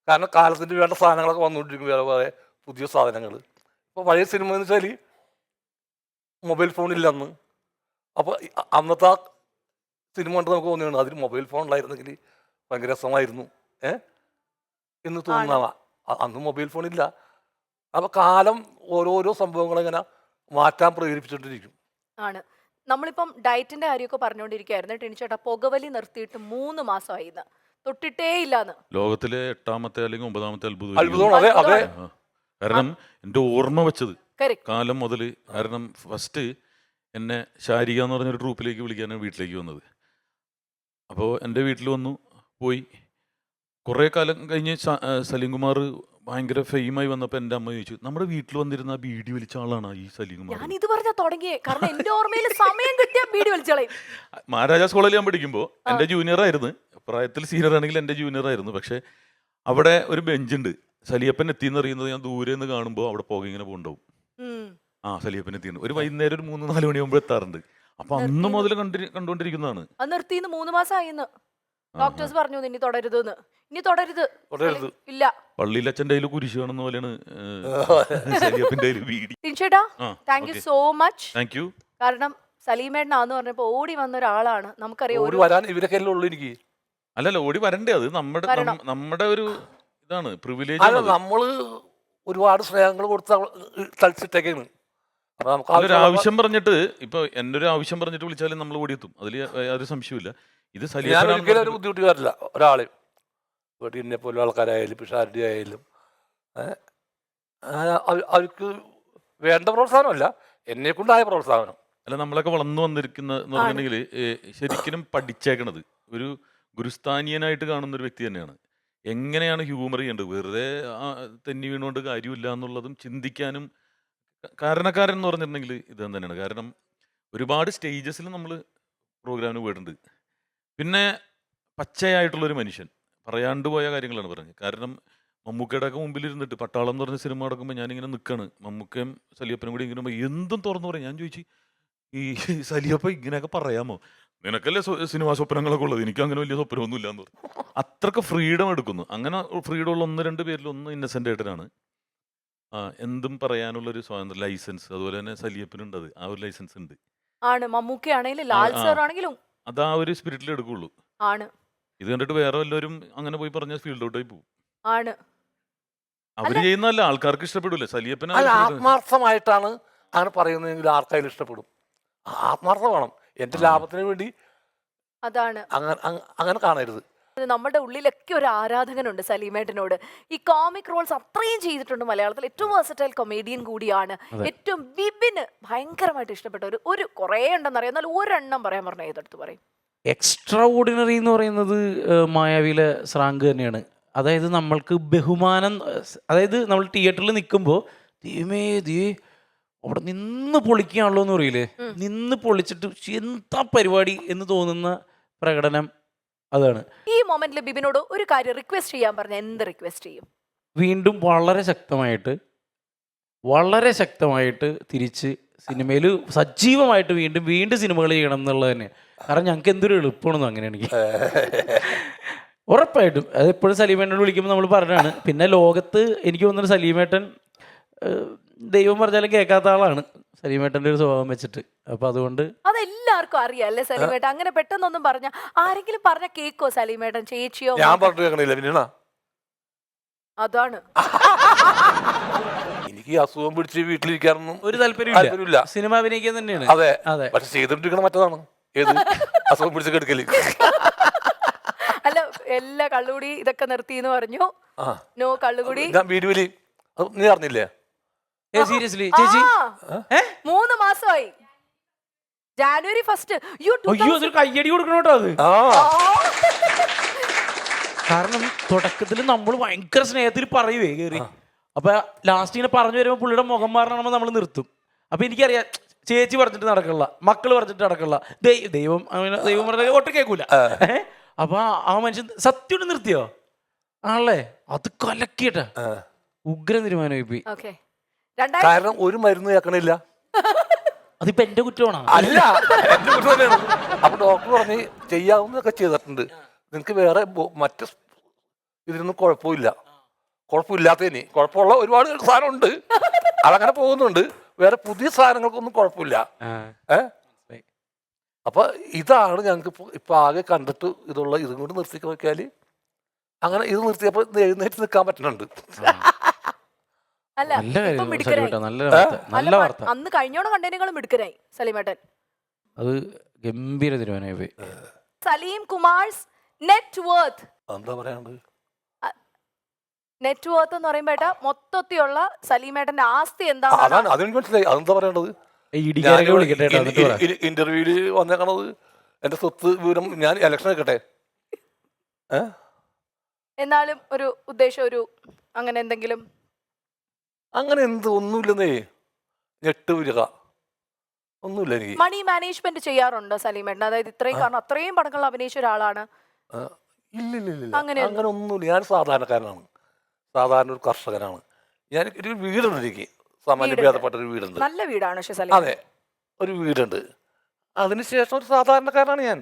കാരണം കാലത്തിന് വേണ്ട സാധനങ്ങളൊക്കെ വന്നുകൊണ്ടിരിക്കും, വേറെ വേറെ പുതിയ സാധനങ്ങൾ. ഇപ്പോൾ പഴയ സിനിമ എന്ന് വെച്ചാൽ മൊബൈൽ ഫോണില്ലെന്ന്. അപ്പോൾ അന്നത്തെ ആ സിനിമ കണ്ട് നമുക്ക് തോന്നിയാണ് അതിന് മൊബൈൽ ഫോൺ ഉണ്ടായിരുന്നെങ്കിൽ ഭയങ്കര രസമായിരുന്നു എന്ന് തോന്നുന്നതാണ്. അന്ന് മൊബൈൽ ഫോണില്ല. അപ്പോൾ കാലം ഓരോരോ സംഭവങ്ങളിങ്ങനെ മാറ്റാൻ പ്രേരിപ്പിച്ചുകൊണ്ടിരിക്കും. ആണ്. നമ്മളിപ്പം ഡയറ്റിന്റെ കാര്യമൊക്കെ പറഞ്ഞുകൊണ്ടിരിക്കുകയായിരുന്നു. ടിനിച്ചേട്ടാ, പുകവലി നിർത്തിയിട്ട് 3 മാസമായി, തൊട്ടിട്ടേ ഇല്ലാന്ന്. ലോകത്തിലെ 8ാമത്തെ അല്ലെങ്കിൽ 9ാമത്തെ അത്ഭുതമാണ്. കാരണം എന്റെ ഓർമ്മ വെച്ചത് കാലം മുതൽ. കാരണം ഫസ്റ്റ് എന്നെ ശാരിക എന്ന് പറഞ്ഞൊരു ട്രൂപ്പിലേക്ക് വിളിക്കാനാണ് വീട്ടിലേക്ക് വന്നത്. അപ്പോൾ എൻ്റെ വീട്ടിൽ വന്നു പോയി. കുറേ കാലം കഴിഞ്ഞ് സലീം കുമാർ ഭയങ്കര ഫെയിമായി വന്നപ്പോൾ എൻ്റെ അമ്മ ചോദിച്ചു, നമ്മുടെ വീട്ടിൽ വന്നിരുന്ന ബീഡി വലിച്ച ആളാണ് ഈ സലീം കുമാർ. മഹാരാജാസ് കോളേജിൽ ഞാൻ പഠിക്കുമ്പോൾ എൻ്റെ ജൂനിയർ ആയിരുന്നു, പ്രായത്തിൽ സീനിയർ ആണെങ്കിൽ എൻ്റെ ജൂനിയർ ആയിരുന്നു. പക്ഷെ അവിടെ ഒരു ബെഞ്ചുണ്ട്. സലിയപ്പൻ എത്തിയെന്ന് അറിയുന്നത് ഞാൻ ദൂരെ നിന്ന് കാണുമ്പോൾ അവിടെ പോകെ ഇങ്ങനെ പോകണ്ടാവും. സലിയപ്പൻ എത്തിയാണ്. ഒരു വൈകുന്നേരം ഒരു 3-4 മണിയാകുമ്പോൾ എത്താറുണ്ട്. അപ്പൊ അന്ന് മുതൽ കണ്ടുകൊണ്ടിരിക്കുന്നതാണ്. നിർത്തിന്ന് 3 മാസമായി. ഡോക്ടേഴ്സ് പറഞ്ഞു ഇനി തുടരുതെന്ന്. ഇനി തുടരുത് ഇല്ല. പള്ളിയിലച്ഛൻ്റെ കയ്യിൽ കുരിശ് കാണുന്ന പോലെയാണ് thank you so much. Thank you. കാരണം സലീമേട്ടനാന്ന് പറഞ്ഞപ്പോ ഓടി വന്ന ഒരാളാണ്. നമുക്കറിയാം ഇവരൊക്കെ ഉള്ളൂ. എനിക്ക് അല്ലല്ല, ഓടി വരണ്ടേ, അത് നമ്മുടെ ഒരു ഇതാണ്, പ്രിവിലേജ്. നമ്മള് ഒരുപാട് സ്നേഹങ്ങൾ കൊടുത്ത് തളിച്ചിട്ടേക്കാണ്. ഒരു ആവശ്യം പറഞ്ഞിട്ട്, ഇപ്പൊ എന്റെ ഒരു ആവശ്യം പറഞ്ഞിട്ട് വിളിച്ചാലും നമ്മൾ ഓടിയെത്തും, അതിൽ യാതൊരു സംശയമില്ല. ഇത് ഞാൻ ഒരിക്കലും ഒരു ബുദ്ധിമുട്ടുകാരില്ല ഒരാളെയും. എന്നെ പോലെ ആൾക്കാരായാലും പിഷാരടി ആയാലും അവർക്ക് വേണ്ട പ്രോത്സാഹനമല്ല, എന്നെ കൊണ്ടായ പ്രോത്സാഹനം. അല്ല, നമ്മളൊക്കെ വളർന്നു വന്നിരിക്കുന്ന എന്ന് പറഞ്ഞിട്ടുണ്ടെങ്കിൽ ശരിക്കും പഠിച്ചേക്കണത് ഒരു ഗുരുസ്ഥാനീയനായിട്ട് കാണുന്ന ഒരു വ്യക്തി തന്നെയാണ്. എങ്ങനെയാണ് ഹ്യൂമർ ചെയ്യേണ്ടത്, വെറുതെ തെന്നി വീണുകൊണ്ട് കാര്യമില്ല എന്നുള്ളതും ചിന്തിക്കാനും കാരണക്കാരൻ എന്ന് പറഞ്ഞിട്ടുണ്ടെങ്കിൽ ഇത് തന്നെയാണ്. കാരണം ഒരുപാട് സ്റ്റേജസിൽ നമ്മൾ പ്രോഗ്രാമിന് പോയിട്ടുണ്ട്. പിന്നെ പച്ചയായിട്ടുള്ളൊരു മനുഷ്യൻ, പറയാണ്ട് പോയ കാര്യങ്ങളാണ് പറഞ്ഞത്. കാരണം മമ്മൂക്കയുടെ ഒക്കെ മുമ്പിൽ ഇരുന്നിട്ട് പട്ടാളം എന്ന് പറഞ്ഞ സിനിമ നടക്കുമ്പോൾ ഞാനിങ്ങനെ നിൽക്കുകയാണ്, മമ്മൂക്കയും സലിയപ്പനും കൂടി ഇങ്ങനെ എന്തും തുറന്നു പറയും. ഞാൻ ചോദിച്ചു, ഈ സലിയപ്പ ഇങ്ങനെയൊക്കെ പറയാമോ, നിനക്കല്ലേ സിനിമാ സ്വപ്നങ്ങളൊക്കെ ഉള്ളത്, എനിക്ക് അങ്ങനെ വലിയ സ്വപ്നമൊന്നുമില്ല എന്ന് പറഞ്ഞു. അത്രക്ക് ഫ്രീഡം എടുക്കുന്നു. അങ്ങനെ ഫ്രീഡം ഉള്ള 1-2 പേരിൽ ഒന്ന് ഇന്നസെന്റ് ഏട്ടനാണ്. എന്തും പറയാനുള്ളൊരു സ്വാതന്ത്ര്യ ലൈസൻസ്, അതുപോലെ തന്നെ സലിയപ്പനുണ്ട്, അത് ആ ഒരു ലൈസൻസ് ഉണ്ട്. ആണ്. മമ്മൂക്കയാണെങ്കിലും ലാൽ സർ ആണെങ്കിലും അത് ആ ഒരു സ്പിരിറ്റിൽ എടുക്കുള്ളൂ. ആണ്. ഇത് കണ്ടിട്ട് വേറെ എല്ലാവരും അങ്ങനെ പോയി പറഞ്ഞ ഫീൽഡ് ഔട്ടായി പോകും. ആണ്. അവര് ചെയ്യുന്നതല്ല ആൾക്കാർക്ക് ഇഷ്ടപ്പെടില്ല. സലിയപ്പന ആത്മാർത്ഥമായിട്ടാണ് അങ്ങനെ പറയുന്നതെങ്കിൽ ആർക്കായാലും ഇഷ്ടപ്പെടും. ആത്മാർത്ഥം വേണം. എന്റെ ലാഭത്തിന് വേണ്ടി അതാണ് അങ്ങനെ കാണരുത്. നമ്മുടെ ഉള്ളിലൊക്കെ ഒരു ആരാധകനുണ്ട് സലീമേട്ടനോട്. ഈ കോമിക് റോൾസ് അത്രയും ചെയ്തിട്ടുണ്ട് മലയാളത്തിൽ. ഏറ്റവും വേഴ്സറ്റൈൽ കൊമേഡിയൻ കൂടിയാണ്. ഏറ്റവും ബിബിന് ഭയങ്കരമായിട്ട് ഇഷ്ടപ്പെട്ട ഒരു കുറേ ഉണ്ടെന്നറിയാം, എന്നാൽ ഒരെണ്ണം പറയാൻ പറഞ്ഞ ഏതെടുത്ത് പറയും? എക്സ്ട്രാ ഓർഡിനറി എന്ന് പറയുന്നത് മായാവിയിലെ സ്രാങ്ക് തന്നെയാണ്. അതായത് നമ്മൾക്ക് ബഹുമാനം, അതായത് നമ്മൾ തിയേറ്ററിൽ നിൽക്കുമ്പോൾ അവിടെ നിന്ന് പൊളിക്കുകയാണല്ലോ എന്ന് പറയില്ലേ, നിന്ന് പൊളിച്ചിട്ട് എന്താ പരിപാടി എന്ന് തോന്നുന്ന പ്രകടനം അതാണ്. ഈ മൊമെന്റിൽ ബിബിനോട് ഒരു കാര്യം റിക്വസ്റ്റ് ചെയ്യാൻ പറഞ്ഞ എന്ത് റിക്വസ്റ്റ് ചെയ്യും? വീണ്ടും വളരെ ശക്തമായിട്ട് തിരിച്ച് സിനിമയിൽ സജീവമായിട്ട് വീണ്ടും വീണ്ടും സിനിമകൾ ചെയ്യണം എന്നുള്ളത് തന്നെ. കാരണം ഞങ്ങൾക്ക് എന്തൊരു എളുപ്പമാണെന്നോ അങ്ങനെയാണെങ്കിൽ. ഉറപ്പായിട്ടും അത് എപ്പോഴും സലീമേട്ടനോട് വിളിക്കുമ്പോൾ നമ്മൾ പറഞ്ഞാണ്. പിന്നെ ലോകത്ത് എനിക്ക് തോന്നുന്നു സലീമേട്ടൻ ദൈവം പറഞ്ഞാലും കേൾക്കാത്ത ആളാണ് സലീമേട്ടൻ്റെ ഒരു സ്വഭാവം വെച്ചിട്ട്. അപ്പൊ അതുകൊണ്ട് അതെല്ലാവർക്കും അറിയാം അല്ലേ സലീമേട്ടൻ? അങ്ങനെ പെട്ടെന്നൊന്നും പറഞ്ഞ ആരെങ്കിലും പറഞ്ഞ കേക്കോ സലീമേട്ടൻ? ചേച്ചിയോ? ഞാൻ പറഞ്ഞു കേൾക്കണില്ല പിന്നെ. അതാണ് എനിക്ക് അസുഖം പിടിച്ച് വീട്ടിലിരിക്കാനൊന്നും ഒരു താല്പര്യമില്ല. താല്പര്യമില്ല. സിനിമ അഭിനയിക്കാൻ തന്നെയാണ്. അതെ അതെ. പക്ഷെ ചെയ്തിട്ടിരിക്കണ മറ്റതാണ്. ഏത് അസുഖം പിടിച്ച് കെടുക്കല്. അല്ല, എല്ലാ കള്ളുകൂടി ഇതൊക്കെ നിർത്തി എന്ന് പറഞ്ഞു. നോ കള്ളുകൂടി. ഞാൻ വീടുവലി നീ അറിഞ്ഞില്ലേ? സീരിയസ്ലി ചേച്ചി 3 മാസമായി. ജാനുവരി 1 അയ്യോ അതൊരു കയ്യടി കൊടുക്കണം കേട്ടോ അത്. കാരണം തുടക്കത്തിൽ നമ്മൾ ഭയങ്കര സ്നേഹത്തിൽ പറയുവേ കയറി. അപ്പൊ ലാസ്റ്റ് ഇങ്ങനെ പറഞ്ഞു വരുമ്പോൾ പുള്ളിയുടെ മുഖം മാറണമെന്ന് നമ്മൾ നിർത്തും. അപ്പൊ എനിക്കറിയാം ചേച്ചി പറഞ്ഞിട്ട് നടക്കള്ള, മക്കള് പറഞ്ഞിട്ട് നടക്കള്ള, ദൈവം ദൈവം പറഞ്ഞ ഒട്ടും കേൾക്കൂല. അപ്പൊ ആ മനുഷ്യൻ സത്യം നിർത്തിയോ ആണല്ലേ? അത് കലക്കിയിട്ടാ ഉഗ്ര തീരുമാനമായി പോയി. കാരണം ഒരു മരുന്ന് കേൾക്കണില്ല. അതിപ്പോ എന്റെ കുറ്റമാണോ? അല്ല, എന്റെ കുറ്റം തന്നെയാണ്. അപ്പൊ ഡോക്ടർ പറഞ്ഞ് ചെയ്യാവുന്നതൊക്കെ ചെയ്തിട്ടുണ്ട്, നിനക്ക് വേറെ മറ്റ് ഇതിനൊന്നും കുഴപ്പമില്ലാത്തതിന്. കുഴപ്പമുള്ള ഒരുപാട് സാധനമുണ്ട്, അതങ്ങനെ പോകുന്നുണ്ട്. വേറെ പുതിയ സാധനങ്ങൾക്കൊന്നും കുഴപ്പമില്ല. അപ്പൊ ഇതാണ് ഞങ്ങൾക്ക് ഇപ്പൊ ആകെ കണ്ടിട്ട് ഇതുള്ള. ഇതും കൊണ്ട് നിർത്തി നോക്കിയാല് അങ്ങനെ ഇത് നിർത്തിയപ്പോ എഴുന്നേറ്റ് നിൽക്കാൻ പറ്റുന്നുണ്ട്. അന്ന് കഴിഞ്ഞോണം കണ്ടതിനേക്കാളും മിടുക്കനായി സലീമേട്ടൻ. അത് ഗംഭീര തീരുമാനമായി പോയി. സലീം കുമാർസ് നെറ്റ് വർത്ത് എന്താ പറയാണ്ട്? നെറ്റ് വർത്ത് എന്ന് പറയുമ്പോ മൊത്തത്തിലുള്ള സലീമേട്ടന്റെ ആസ്തി എന്താണ്? അതാണ് അതെനിക്ക് മനസ്സിലായി. അതെന്താ പറയേണ്ടത്? ഇന്റർവ്യൂല് വന്നേക്കണത് എന്റെ സ്വത്ത് വിവരം ഞാൻ ഇലക്ഷൻ വെക്കട്ടെ. എന്നാലും ഒരു ഉദ്ദേശം, ഒരു അങ്ങനെ എന്തെങ്കിലും? അങ്ങനെ എന്ത് ഒന്നുമില്ലെന്നേ. ഞെട്ടുവരിക ഒന്നുമില്ല എനിക്ക്. മണി മാനേജ്മെന്റ് ചെയ്യാറുണ്ടോ സലീമേട്ടൻ? അതായത് ഇത്രയും, കാരണം അത്രയും പടങ്ങൾ അഭിനയിച്ച ഒരാളാണ്. ഇല്ല അങ്ങനെ ഒന്നുമില്ല. ഞാൻ സാധാരണക്കാരനാണ്, സാധാരണ ഒരു കർഷകനാണ്. ഞാൻ ഒരു വീടുണ്ട്, എനിക്ക് സമാനഭേദപ്പെട്ട ഒരു വീടുണ്ട്. നല്ല വീടാണ്. അതെ, ഒരു വീടുണ്ട്. അതിനുശേഷം ഒരു സാധാരണക്കാരനാണ് ഞാൻ.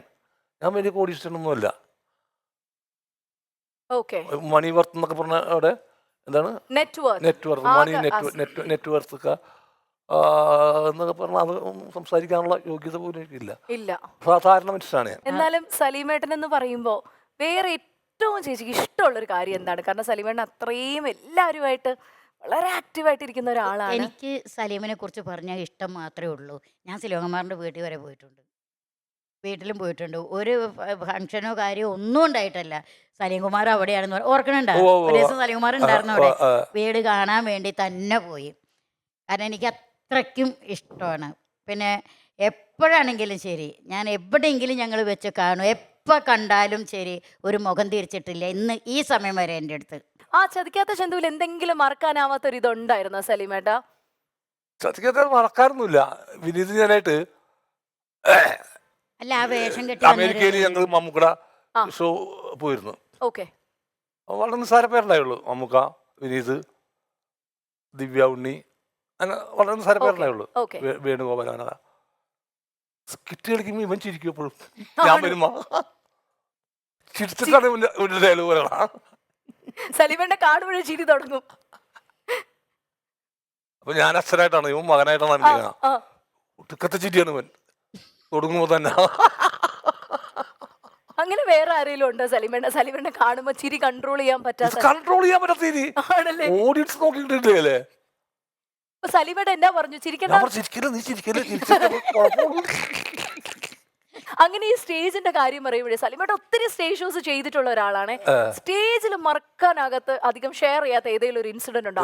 ഞാൻ വലിയ കോടീശ്വരനൊന്നുമല്ല. മണി വർത്ത് എന്നൊക്കെ പറഞ്ഞ അവിടെ എന്താണ് നെറ്റ് വർത്ത്, മണി നെറ്റ് വർത്ത് ഒക്കെ എന്നൊക്കെ പറഞ്ഞാൽ അത് സംസാരിക്കാനുള്ള യോഗ്യത പോലും എനിക്കില്ല. സാധാരണ മനുഷ്യനാണ് ഞാൻ. എന്നാലും സലീമേട്ടൻ എന്ന് പറയുമ്പോ വേറെ ഏറ്റവും ചേച്ചിക്ക് ഇഷ്ടമുള്ളൊരു കാര്യം എന്താണ്? കാരണം സലീമേട്ടൻ അത്രയും എല്ലാവരുമായിട്ട് വളരെ ആക്റ്റീവായിട്ട് ഇരിക്കുന്ന ഒരാളാണ്. എനിക്ക് സലീമിനെ കുറിച്ച് പറഞ്ഞാൽ ഇഷ്ടം മാത്രമേ ഉള്ളൂ. ഞാൻ സിലോകുമാറിൻ്റെ വീട്ടിൽ വരെ പോയിട്ടുണ്ട്, വീട്ടിലും പോയിട്ടുണ്ട്. ഒരു ഫംഗ്ഷനോ കാര്യമോ ഒന്നും ഉണ്ടായിട്ടല്ല. സലീംകുമാർ അവിടെയാണെന്ന് ഓർക്കണുണ്ടോ? ഒരു ദിവസം സലീംകുമാർ ഉണ്ടായിരുന്നു അവിടെ. വീട് കാണാൻ വേണ്ടി തന്നെ പോയി. കാരണം എനിക്ക് അത്രയ്ക്കും ഇഷ്ടമാണ്. പിന്നെ എപ്പോഴാണെങ്കിലും ശരി, ഞാൻ എവിടെയെങ്കിലും ഞങ്ങൾ വെച്ച് കാണും. എപ്പോൾ കണ്ടാലും ശരി, ഒരു മുഖം തിരിച്ചിട്ടില്ല ഇന്ന് ഈ സമയം വരെ എൻ്റെ അടുത്ത്. ആ ചതിക്കാത്ത ചന്തുവിൽ എന്തെങ്കിലും മറക്കാനാവാത്തൊരു ഇതുണ്ടായിരുന്നോ സലീമേട്ടാ? ചതിക്കാത്ത മറക്കാറൊന്നുമില്ല. വിനീത് ഞാനായിട്ട് അല്ല, ആ വേഷം കെട്ടി അമേരിക്കയിൽ ഞങ്ങൾ മമ്മൂക്കട ഷോ പോയിരുന്നു. വളരെ നിസ്സാര പേരുണ്ടായുള്ളൂ. മമ്മൂക്ക, വിനീത്, ദിവ്യ ഉണ്ണി, അങ്ങനെ വളരെ നിസ്സാര പേരുണ്ടായുള്ളൂ. വേണുഗോപാൽ, അങ്ങനെ സ്കിറ്റ് കളിക്കുമ്പോൾ ഇവൻ ചിരിക്കും എപ്പോഴും. ഞാൻ വരുമ്പോ ചിരിച്ചിട്ടാണ് ഒരു ഡയലോഗ് പറയണ. സലീമന്റെ കാട് മുഴുവൻ ചിരി തുടങ്ങും. അപ്പൊ ഞാൻ അച്ഛനായിട്ടാണ്, ഇവൻ മകനായിട്ടാണ്. ഒടുക്കത്തെ ചിരിയാണ് ഇവൻ തുടങ്ങുമ്പോ തന്നെ. അങ്ങനെ വേറെ ആരെങ്കിലും ഉണ്ടോ സലീമേട്ടനെ കാണുമ്പോ ചിരി കൺട്രോൾ ചെയ്യാൻ പറ്റാത്ത? കൺട്രോൾ ചെയ്യാൻ പറ്റാത്ത ഓഡിയൻസ് നോക്കിയിട്ടില്ലേ? സലീമേട്ടൻ എന്താ പറഞ്ഞു? അങ്ങനെ ഈ സ്റ്റേജിന്റെ കാര്യം പറയുമ്പോഴേ സലീമേട്ടൻ ഒത്തിരി സ്റ്റേജ് ഷോസ് ചെയ്തിട്ടുള്ള ഒരാളാണ്. സ്റ്റേജിൽ മറക്കാനകത്ത് അധികം ഷെയർ ചെയ്യാത്ത ഏതെങ്കിലും ഒരു ഇൻസിഡന്റ് ഉണ്ടോ?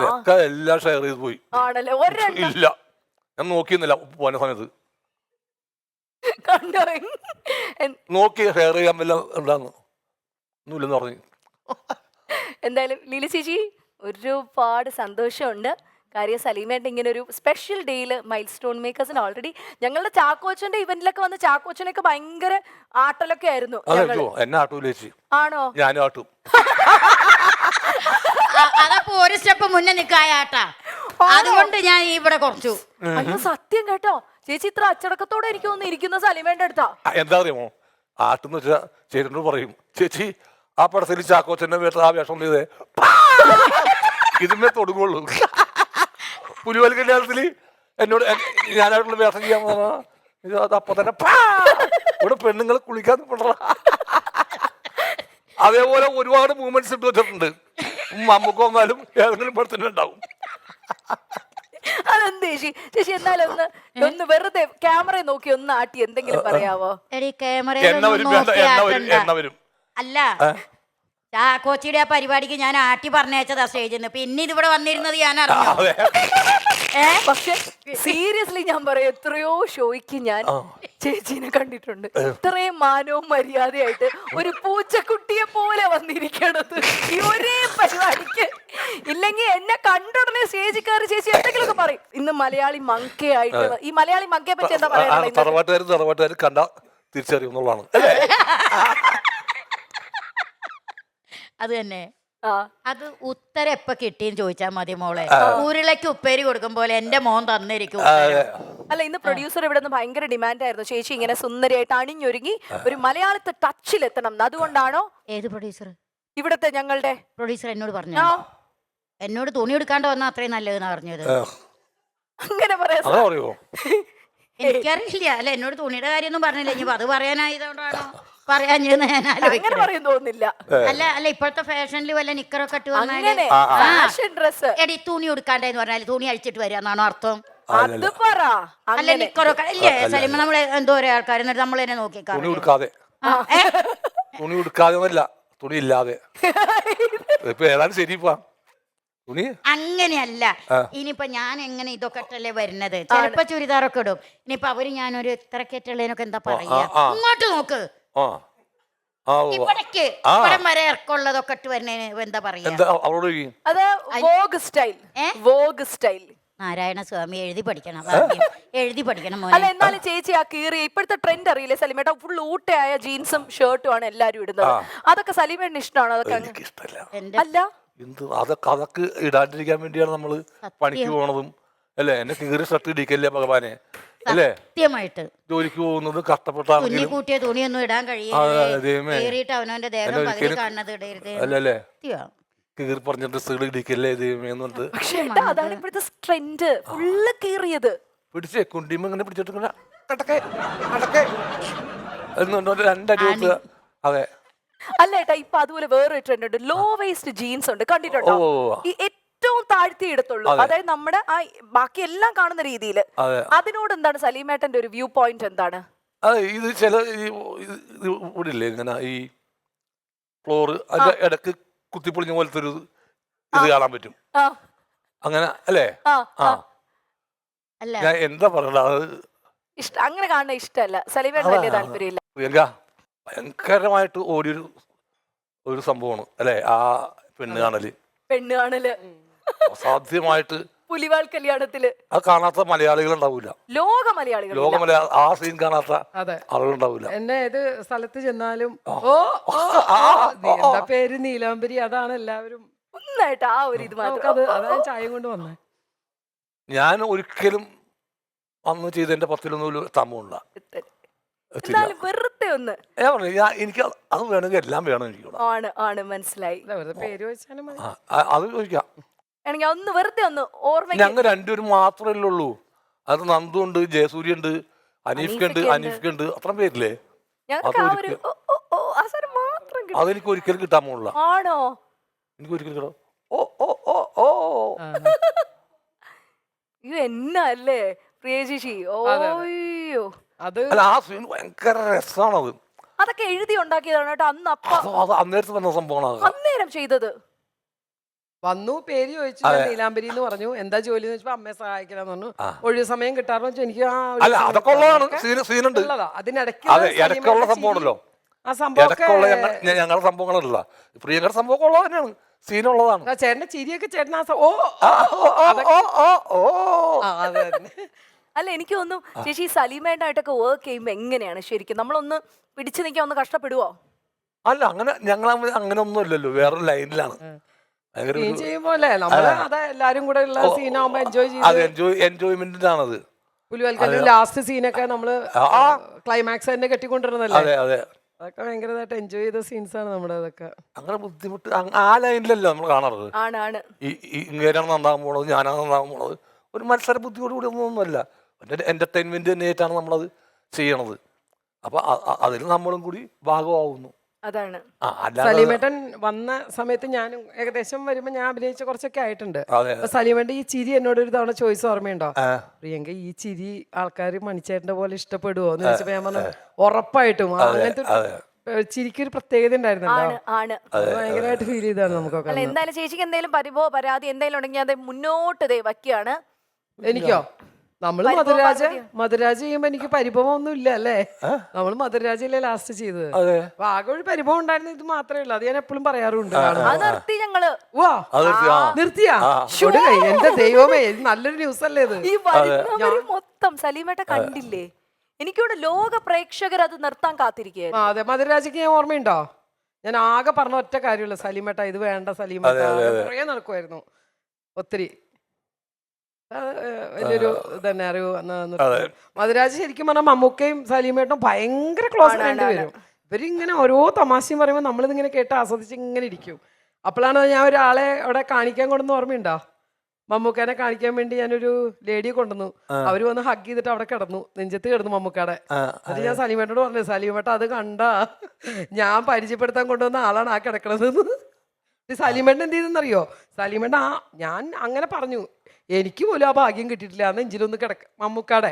എല്ലാം ഷെയർ ചെയ്ത് പോയി. ആണല്ലേ? ഇല്ല, ഞാൻ നോക്കിയൊന്നുമില്ല പോകുന്ന സമയത്ത്. നോക്കി ഷെയർ ചെയ്യാൻ വല്ല ഉണ്ടാന്ന് ഒന്നുമില്ലെന്ന് പറഞ്ഞു. എന്തായാലും ലീല ചേച്ചി ഒരുപാട് സന്തോഷമുണ്ട്. കാര്യം സലീമേട്ടൻ ഇങ്ങനെ ഒരു സ്പെഷ്യൽ ഡേയിൽ മൈൽ സ്റ്റോൺ മേക്കേഴ്സിന് ഓൾറെഡി ഞങ്ങളുടെ ചാക്കോച്ചന്റെ ഇവന്റിലൊക്കെ വന്ന് ചാക്കോച്ചനൊക്കെ ഭയങ്കര ആട്ടലൊക്കെ ആയിരുന്നു. എന്നെ ആട്ടൂലേ? ആണോ? ഞാനും ആട്ടും. അതപ്പോ ഒരു സ്റ്റെപ്പ് മുന്നേ നിൽക്കായ ആട്ടാ. അതുകൊണ്ട് ഞാൻ ഇവിടെ കുറച്ചു. അയ്യോ സത്യം കേട്ടോ ചേച്ചി ഇത്ര അച്ചടക്കത്തോടെ എനിക്ക് തോന്നുന്നു ഇരിക്കുന്ന സലീമേന്റെ അടുത്താ. എന്താ അറിയാമോ, ആട്ടെന്ന് വെച്ചാൽ ചേട്ടനോട് പറയും, ചേച്ചി ആ പടത്തിൽ ചാക്കോച്ചന്റെ വീട്ടിൽ ആ വേഷം ചെയ്തേ ഇതിന്മേ തൊടുങ്ങുള്ളൂ. പുലിവൽ കല്യാണത്തിൽ എന്നോട് ഞാനായിട്ടുള്ള വേഷം ചെയ്യാൻ പറഞ്ഞാൽ അത് അപ്പൊ തന്നെ ഇവിടെ പെണ്ണുങ്ങൾ കുളിക്കാൻ പെട. അതേപോലെ ഒരുപാട് മൂവ്മെന്റ്സ് ഇട്ട് വെച്ചിട്ടുണ്ട്. നമുക്ക് വന്നാലും ഏതെങ്കിലും പടത്തിന് ഉണ്ടാവും. അതെന്ത് ചേച്ചി ചേച്ചി എന്നാലും ഒന്ന് വെറുതെ ക്യാമറ നോക്കി ഒന്ന് ആട്ടി എന്തെങ്കിലും പറയാവോ? എടി ക്യാമറ എണ്ണ വരും. അല്ല കോച്ചിയുടെ ആ പരിപാടിക്ക് ഞാൻ ആട്ടി പറഞ്ഞയച്ചതാ സ്റ്റേജിൽ നിന്ന്. പിന്നെ ഇതിവിടെ വന്നിരുന്നത് ഞാൻ അറിഞ്ഞു. പക്ഷെ സീരിയസ്ലി ഞാൻ പറയാം, എത്രയോ ഷോയ്ക്ക് ഞാൻ ചേച്ചീനെ കണ്ടിട്ടുണ്ട് ഇത്രയും മാനവും മര്യാദയായിട്ട് ഒരു പൂച്ചക്കുട്ടിയെ പോലെ വന്നിരിക്കണത് ഈ ഒരേ പരിപാടിക്ക്. ഇല്ലെങ്കിൽ എന്നെ കണ്ടുടനെ സ്റ്റേജിൽ കയറി ചേച്ചി എന്തെങ്കിലുമൊക്കെ പറയും. ഇന്ന് മലയാളി മങ്കയായിട്ട് ഈ മലയാളി മങ്കയെ പറ്റി എന്താ പറയാ? തറവാട്ടുകാർ കണ്ട തിരിച്ചറിയുന്നുള്ളതാണ്. അത് തന്നെ. അത് ഉത്തരം എപ്പ കിട്ടിയെന്ന് ചോദിച്ചാൽ മതി മോളെ. ഉരുളയ്ക്ക് ഉപ്പേരി കൊടുക്കും പോലെ എന്റെ മോൻ തന്നിരിക്കും. അല്ല ഇന്ന് പ്രൊഡ്യൂസർ ഇവിടെ നിന്ന് ഭയങ്കര ഡിമാൻഡ് ആയിരുന്നു ചേച്ചി ഇങ്ങനെ സുന്ദരിയായിട്ട് അണിഞ്ഞൊരുങ്ങി ഒരു മലയാളത്തെ ടച്ചിലെത്തണം. അതുകൊണ്ടാണോ? ഏത് പ്രൊഡ്യൂസർ? ഇവിടത്തെ ഞങ്ങളുടെ പ്രൊഡ്യൂസർ എന്നോട് പറഞ്ഞു. എന്നോട് തുണി എടുക്കാണ്ട് വന്നാൽ അത്രയും നല്ലതെന്നാ പറഞ്ഞത്. അങ്ങനെ പറയാ? എനിക്കറിയില്ല. അല്ല എന്നോട് തുണിയുടെ കാര്യമൊന്നും പറഞ്ഞില്ല. ഇനി അത് പറയാനായതുകൊണ്ടാണോ പറയാഞ്ഞെന്ന് ഞാൻ ആലോചിക്കുന്നത്. പറയും തോന്നില്ല. അല്ല അല്ല ഇപ്പോഴത്തെ ഫാഷനിൽ വല്ല നിക്കറൊക്കെ ഇട്ട് എടി തുണി ഉടുക്കാണ്ടെന്ന് പറഞ്ഞാല് തുണി അഴിച്ചിട്ട് വരാന്നാണോ അർത്ഥം? അല്ല നിക്കറൊക്കെ ഇല്ലേ സലിമ? നമ്മള് എന്തോ ഒരേ ആൾക്കാർ നമ്മൾ തന്നെ നോക്കിക്കാണും. തുണി ഉടുക്കാതെ തുണി ഇല്ലാതെ ഏതായാലും ശരിപ്പാ. അങ്ങനെയല്ല. ഇനിയിപ്പൊ ഞാൻ എങ്ങനെ ഇതൊക്കെ ഇട്ടല്ലേ വരുന്നത്? ചിലപ്പോ ചുരിദാറൊക്കെ ഇടും. ഇനിയിപ്പൊ അവര് ഞാനൊരു ഇത്രക്കെട്ടുള്ളതിനൊക്കെ എന്താ പറയാ? ഇങ്ങോട്ട് നോക്ക്. ഇവിടേക്ക് ഇവിടം വരെ ഇറക്കമുള്ളതൊക്കെ ഇട്ട് വരുന്നതിന് എന്താ പറയാ? അത് vogue style. Vogue style. Narayana Swamy എഴുതി പഠിക്കണം, എഴുതി പഠിക്കണം. അല്ല എന്നാലും ചേച്ചി ആ കീറിയ ഇപ്പോഴത്തെ ട്രെൻഡ് അറിയില്ലേ സലീമേട്ട? ഫുൾ ഊട്ടയായ ജീൻസും ഷർട്ടും ആണ് എല്ലാരും ഇടുന്നത്. അതൊക്കെ സലീമേട്ടിന് ഇഷ്ടമാണോ? അതൊക്കെ അല്ല അതൊക്കെ ഇടാണ്ടിരിക്കാൻ വേണ്ടിയാണ് നമ്മള് പണിക്ക് പോണതും അല്ലേ? എന്നെ കീറി ഷർട്ട് ഇടിക്കല്ലേ ഭഗവാനെ, അല്ലേ? സത്യമായിട്ട് ജോലിക്ക് പോകുന്നത് കഷ്ടപ്പെട്ടാണ്. കുഞ്ഞി കൂട്ടിയ തുണിയൊന്നും ഇടാൻ കഴിയിട്ട് അവനവന്റെ ദേഹം പകുതി കാണുന്നത് ഇടരുത് അല്ലല്ലേ? കീറി പറഞ്ഞ ഡ്രസ്സുകൾ ഇടിക്കല്ലേ ദൈവമേ എന്നുണ്ട്. പക്ഷേ അതാണ് ഇപ്പോഴത്തെ ട്രെൻഡ്, ഫുള്ള് കീറിയത്. പിടിച്ചേ കുണ്ടിമ ഇങ്ങനെ പിടിച്ചിട്ട് രണ്ടടി കൊടുക്കുക. അതെ. അല്ല ഏട്ടാ ഇപ്പൊ അതുപോലെ വേറൊരു ട്രെൻഡ് ഉണ്ട്, ലോ വേസ്റ്റ് ജീൻസ് ഉണ്ട്, കണ്ടിട്ടുണ്ടോ? ഈ ഏറ്റവും താഴ്ത്തി ഇടത്തുള്ളൂ, അതായത് നമ്മുടെ ആ ബാക്കി എല്ലാം കാണുന്ന രീതിയിൽ. അതിനോട് എന്താണ് സലീമേട്ടന്റെ ഒരു വ്യൂ പോയിന്റ് എന്താണ്? അതെ, ഇത് ചില ഇവിടെ ഇല്ലേ ഇങ്ങനെ ഈ ഫ്ലോറ് അതിന്റെ ഇടക്ക് കുത്തിപ്പൊളിഞ്ഞ പോലത്തെ ഒരു ഇത് കാണാൻ പറ്റും. അങ്ങനെ അല്ലേ? ഞാൻ എന്താ പറയണ, അങ്ങനെ കാണുന്ന ഇഷ്ടമല്ല സലീമേട്ടൻ, വലിയ താല്പര്യമില്ല. പ്രിയങ്ക ഭയങ്കരമായിട്ട് ഓടിയൊരു ഒരു സംഭവമാണ് അല്ലെ ആ പെണ്ണ് കാണല്. അസാധ്യമായിട്ട് പുലിവാൽ കല്യാണത്തില് അത് കാണാത്ത മലയാളികൾ ഉണ്ടാവൂല. ലോക മലയാളികൾ ആ സീൻ കാണാത്ത ആളുകളുണ്ടാവൂല. എന്നെ ഏത് സ്ഥലത്ത് ചെന്നാലും പേര് നീലാംബരി, അതാണ് എല്ലാവരും ഒന്നായിട്ട് ആ ഒരു ഇത് മാത്രം. അതാണ് ചായ കൊണ്ട് വന്നേ. ഞാൻ ഒരിക്കലും അന്ന് ചെയ്തതിന്റെ 10-11 സംഭവമുള്ള വെറുതെ ഒന്ന് ഞാൻ പറഞ്ഞു, എനിക്ക് അത് വേണമെങ്കിൽ എല്ലാം വേണം. എനിക്ക് മനസ്സിലായി. പേര് വെച്ചാലും അത് ചോദിക്കാം. ഒന്ന് വെറുതെ ഒന്ന് ഓർമ്മ. ഞങ്ങൾ രണ്ടുപേരും മാത്രമല്ലേ ഉള്ളൂ. അത് നന്ദു ഉണ്ട്, ജയസൂര്യ ഉണ്ട്, അനീഫ്ക ഉണ്ട്, അത്ര പേരില്ലേ? അതെനിക്ക് ഒരിക്കലും കിട്ടാൻ പോണില്ല. ആണോ? എനിക്ക് ഒരിക്കലും കിട്ടാം. എന്നല്ലേ പ്രിയശിഷി? ഓയ്യോ, അല്ല ആ സീൻ ഭയങ്കര രസമാണത്. അതൊക്കെ എഴുതി ഉണ്ടാക്കിയതാണ് കേട്ടോ. അന്ന് അന്നേരത്ത് വന്ന സംഭവമാണ്, അന്നേരം ചെയ്തത്. വന്നു, പേര് ചോദിച്ചു, നീലാംബരി എന്ന് പറഞ്ഞു. എന്താ ജോലി എന്ന് വെച്ചപ്പോ അമ്മയെ സഹായിക്കലാന്ന് പറഞ്ഞു. ഒഴിവ് സമയം കിട്ടാറോ എനിക്ക് അതൊക്കെ ഉള്ളതാണ്. സീനുണ്ട് അതിനിടയ്ക്ക് ഇടയ്ക്കുള്ള സംഭവമാണല്ലോ. ആ സംഭവം ഞങ്ങളുടെ സംഭവങ്ങളല്ല, പ്രിയങ്കയുടെ സംഭവം ഉള്ളത് തന്നെയാണ്, സീനുള്ളതാണ്. ചേട്ടന്റെ ചിരിയൊക്കെ ചേട്ടൻ അല്ല എനിക്ക് തോന്നുന്നു ചേച്ചി സലീമേട്ടായിട്ടൊക്കെ വർക്ക് ചെയ്യുമ്പോ എങ്ങനെയാണ് ശരിക്കും? നമ്മളൊന്ന് പിടിച്ചു നിൽക്കാൻ ഒന്ന് കഷ്ടപ്പെടുവോ? അല്ല, അങ്ങനെ ഞങ്ങൾ അങ്ങനെ ഒന്നും ഇല്ലല്ലോ, വേറൊരു ലൈനിലാണ്. ഭയങ്കര സീൻ ഒരു- ചെയ്യുമ്പോ അല്ലേ നമ്മള് അതാ എല്ലാരും കൂടെ ഉള്ള സീനാവുമ്പോ എൻജോയ് അത് ചെയ്ത് എൻജോയ്മെന്റിനാണത്. പുലിവൽക്കല്ലും ലാസ്റ്റ് സീനൊക്കെ നമ്മള് ക്ലൈമാക്സ് തന്നെ കെട്ടിക്കൊണ്ടിരുന്നല്ലേ, അതെ അതെ. അതൊക്കെ ഭയങ്കരമായിട്ട് എൻജോയ് ചെയ്ത സീൻസ് ആണ് നമ്മുടെ അതൊക്കെ. അങ്ങനെ ബുദ്ധിമുട്ട് ആ ലൈനിലല്ലോ നമ്മൾ കാണാറ്. ആണ് ഇങ്ങനെയാണ് നന്നാകാൻ പോണത്, ഞാനാണ് നന്നാകാൻ പോണത്. ഒരു മത്സര ബുദ്ധിയോടുകൂടി ഒന്നുമല്ല, എന്റർടൈൻമെന്റ് തന്നെയായിട്ടാണ് നമ്മളത് ചെയ്യണത്. അപ്പൊ അതിൽ നമ്മളും കൂടി ഭാഗമാവുന്നു. അതാണ്. സലീമേട്ടൻ വന്ന സമയത്ത് ഞാൻ ഏകദേശം വരുമ്പോ ഞാൻ അഭിനയിച്ച കുറച്ചൊക്കെ ആയിട്ടുണ്ട്. അതെ. അപ്പൊ സലീമേട്ടൻ ഈ ചിരി എന്നോട് ഒരു തവണ ചോയ്സ് ഓർമ്മയുണ്ടോ, പ്രിയങ്ക ഈ ചിരി ആൾക്കാർ മണിച്ചേട്ടന്റെ പോലെ ഇഷ്ടപ്പെടുവോ എന്ന് ചോദിച്ചപ്പോ ഞാൻ പറഞ്ഞു ഉറപ്പായിട്ടും. അങ്ങനത്തെ ചിരിക്കൊരു പ്രത്യേകത ഉണ്ടായിരുന്നല്ലോ, ആണ്. ഭയങ്കരമായിട്ട് ഫീൽ ചെയ്താണ് നമുക്കൊക്കെ. അല്ല എന്തായാലും ചേച്ചിക്ക് എന്തെങ്കിലും പരിഭവോ പരാതി എന്തെങ്കിലും ഉണ്ടെങ്കിൽ അത് മുന്നോട്ട് വയ്ക്കുകയാണ്. എനിക്കോ? നമ്മള് മധുരാജ ചെയ്യുമ്പോ എനിക്ക് പരിഭവം ഒന്നും ഇല്ല അല്ലേ, നമ്മള് മധുരാജയിലെ ലാസ്റ്റ് ചെയ്തത്. അപ്പൊ ആകെ ഒരു പരിഭവം ഉണ്ടായിരുന്ന ഇത് മാത്രമേ ഉള്ളൂ, അത് ഞാൻ എപ്പോഴും പറയാറുണ്ട്. അത് നിർത്തി ഞങ്ങള്. വാ നിർത്തിയാ? എന്റെ ദൈവമേ, ഇത് നല്ലൊരു ന്യൂസ് അല്ലേ ഇത്. ഈ വരുന്നവര് മൊത്തം സലീമേട്ട കണ്ടില്ലേ? എനിക്കിവിടെ ലോക പ്രേക്ഷകർ അത് നിർത്താൻ കാത്തിരിക്കുകയായിരുന്നു. അതെ, മധുരാജയ്ക്ക് ഞാൻ ഓർമ്മയുണ്ടോ, ഞാൻ ആകെ പറഞ്ഞ ഒറ്റ കാര്യമുള്ളൂ, സലീമേട്ട ഇത് വേണ്ട സലീമേട്ട. കുറേ നടക്കുമായിരുന്നു, ഒത്തിരി വലിയൊരു തന്നെ അറിവ്. മധുരാജ് ശരിക്കും പറഞ്ഞാൽ മമ്മൂക്കയും സലീമേട്ടും ഭയങ്കര ക്ലോസ് രണ്ടുപേരും. ഇവരിങ്ങനെ ഓരോ തമാശയും പറയുമ്പോൾ നമ്മളിതിങ്ങനെ കേട്ട് ആസ്വദിച്ച് ഇങ്ങനെ ഇരിക്കും. അപ്പോഴാണ് ഞാൻ ഒരാളെ അവിടെ കാണിക്കാൻ കൊണ്ടുവന്ന് ഓർമ്മയുണ്ടോ, മമ്മൂക്കാനെ കാണിക്കാൻ വേണ്ടി ഞാനൊരു ലേഡിയെ കൊണ്ടുവന്നു. അവര് വന്ന് ഹഗ് ചെയ്തിട്ട് അവിടെ കിടന്നു, നെഞ്ചത്ത് കിടന്നു മമ്മൂക്കാടെ. അത് ഞാൻ സലീമേട്ടോട് പറഞ്ഞു, സലീമേട്ട അത് കണ്ടാ ഞാൻ പരിചയപ്പെടുത്താൻ കൊണ്ടുവന്ന ആളാണ് ആ കിടക്കണതെന്ന്. സലീമേട്ടൻ എന്ത് ചെയ്തെന്നറിയോ, സലീമേട്ടൻ ഞാൻ അങ്ങനെ പറഞ്ഞു, എനിക്ക് പോലും ആ ഭാഗ്യം കിട്ടിയിട്ടില്ല, നെഞ്ചിലൊന്ന് മമ്മൂക്കാടെ.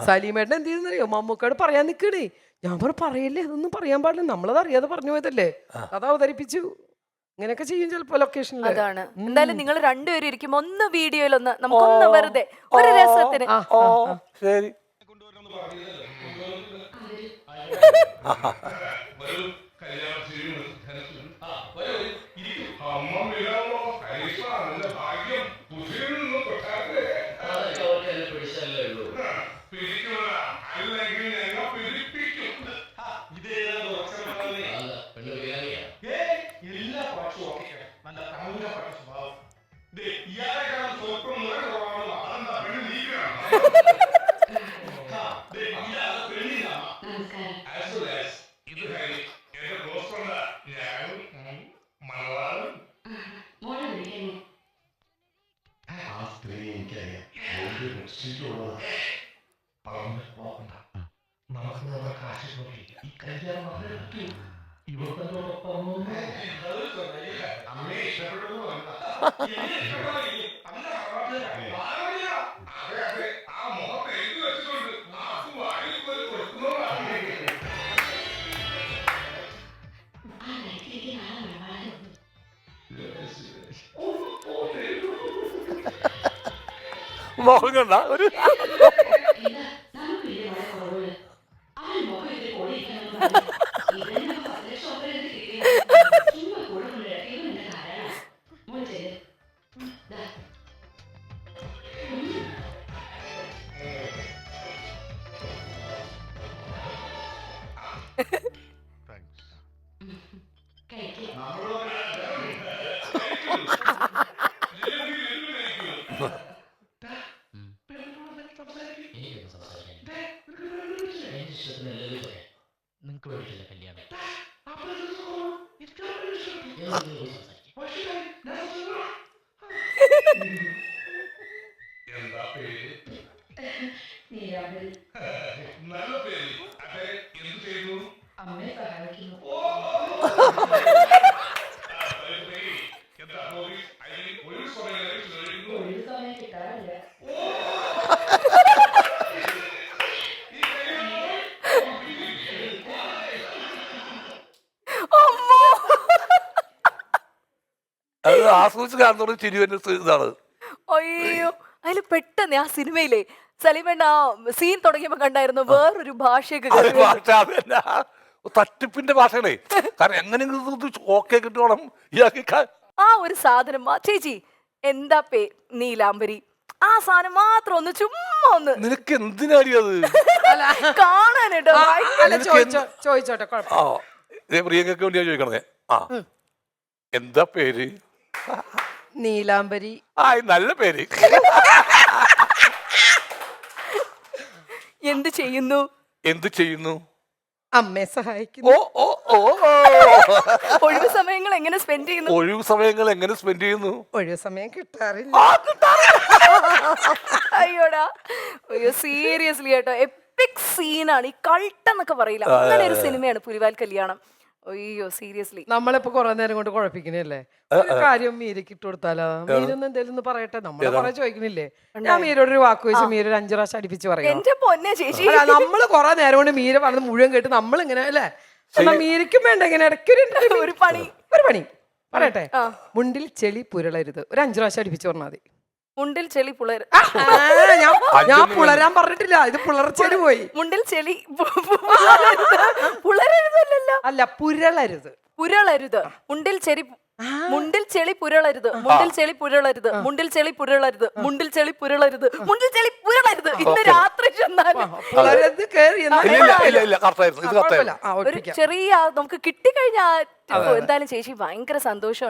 സലീമേട്ടൻ എന്ത് ചെയ്തെന്നറിയോ, മമ്മൂക്കാട് പറയാൻ നിൽക്കണേ. ഞാൻ പറയല്ലേ, അതൊന്നും പറയാൻ പാടില്ല, നമ്മളത് അറിയാതെ പറഞ്ഞു പോയതല്ലേ, അത് അവതരിപ്പിച്ചു. ഇങ്ങനെയൊക്കെ ചെയ്യും ചിലപ്പോ ലൊക്കേഷനിൽ. അതാണ്. എന്തായാലും നിങ്ങൾ രണ്ടുപേരും ഇരിക്കുമ്പോ ഒന്ന് വീഡിയോയിലൊന്ന് നമുക്കൊന്ന് വെറുതെ ഒരു രസത്തിന്. ശരി. മോഹം കണ്ട ഒരു അത് ആസ്വദിച്ച് കാണുന്ന ചിരിവന്റെ ഇതാണ്. അയ്യോ, അതിൽ പെട്ടെന്ന് ആ സിനിമയിലെ സലീമേട്ട ആ സീൻ തുടങ്ങിയപ്പോ കണ്ടായിരുന്നു വേറൊരു ഭാഷയൊക്കെ തട്ടിപ്പിന്റെ ഭാഷകളേ, കാരണം എങ്ങനെയെങ്കിലും ഓക്കെ കിട്ടണം ഇയാൾക്ക്. ആ ഒരു സാധനം ചേച്ചി എന്താ നീലാംബരി, ആ സാധനം മാത്രം ഒന്ന് ചുമ്മാ ഒന്ന് നിനക്ക് എന്തിനാടി അത് കാണാനായിട്ടോ. ചോദിച്ചോട്ടെ, പ്രിയങ്കൊക്കെ വേണ്ടിയാ ചോദിക്കണേ. എന്താ പേര്? നീലാംബരി. നല്ല പേര്. എന്ത് ചെയ്യുന്നു? എന്ത് ചെയ്യുന്നു? അമ്മയെ സഹായിക്കുന്നു. ഓ ഓ ഓ ഒഴിവ് സമയങ്ങൾ എങ്ങനെ സ്പെൻഡ് ചെയ്യുന്നു? ഒഴിവ് സമയങ്ങൾ എങ്ങനെ സ്പെൻഡ് ചെയ്യുന്നു? ഒഴിവ് സമയം കിട്ടാറില്ല. അയ്യോടാ, അയ്യോ സീരിയസ്ലി കേട്ടോ, എപ്പിക് സീനാണ്. ഈ കൾട്ട് എന്നൊക്കെ പറയില്ല, അങ്ങനെ ഒരു സിനിമയാണ് പുലിവാൽ കല്യാണം. അയ്യോ സീരിയസ്ലി. നമ്മളിപ്പോ കുറെ നേരം കൊണ്ട് കുഴപ്പിക്കണല്ലേ? ഒരു കാര്യം മീരക്ക് ഇട്ട് കൊടുത്താലോ? മീരൊന്ന് എന്തേലും ഒന്ന് പറയട്ടെ. നമ്മളെ കുറെ ചോദിക്കണില്ലേ? ഞാൻ മീരോട് ഒരു വാക്ക് വെച്ച് മീര ഒരു 5 പ്രാവശ്യം അടുപ്പിച്ച് പറയാം. എന്റെ പൊന്നെ ചേച്ചി, നമ്മള് കുറെ നേരം കൊണ്ട് മീര പറഞ്ഞത് മുഴുവൻ കേട്ട് നമ്മളിങ്ങനെ അല്ലേ? എന്നാ മീരയ്ക്കും വേണ്ട ഇങ്ങനെ ഇടയ്ക്കൊരു ഒരു പണി പറയട്ടെ. മുണ്ടിൽ ചെളി പുരളരുത്. ഒരു 5 പ്രാവശ്യം അടുപ്പിച്ച് പറഞ്ഞാൽ മതി. മുണ്ടിൽ ചെളി പുളർ. ഞാൻ പുളരാൻ പറഞ്ഞിട്ടില്ല, ഇത് പുലർച്ചേന് പോയി. മുണ്ടിൽ ചെളി പുളരരുതല്ലോ. അല്ല, പുരളരുത്. പുരളരുത്. മുണ്ടിൽ ചെളി പുരളരുത്. മുണ്ടിൽ ചെളി പുരളരുത്. മുണ്ടിൽ ചെളി പുരളരുത്. മുണ്ടിൽ ചെളി പുരളരുത്. മുണ്ടിൽ ചെളി പുരളരുത്. ഇന്ന് രാത്രി ചെന്നാലും പുലരരുത് കേറി ഒരു ചെറിയ നമുക്ക് കിട്ടിക്കഴിഞ്ഞാൽ എന്തായാലും ചേച്ചി ഭയങ്കര സന്തോഷമുണ്ട്.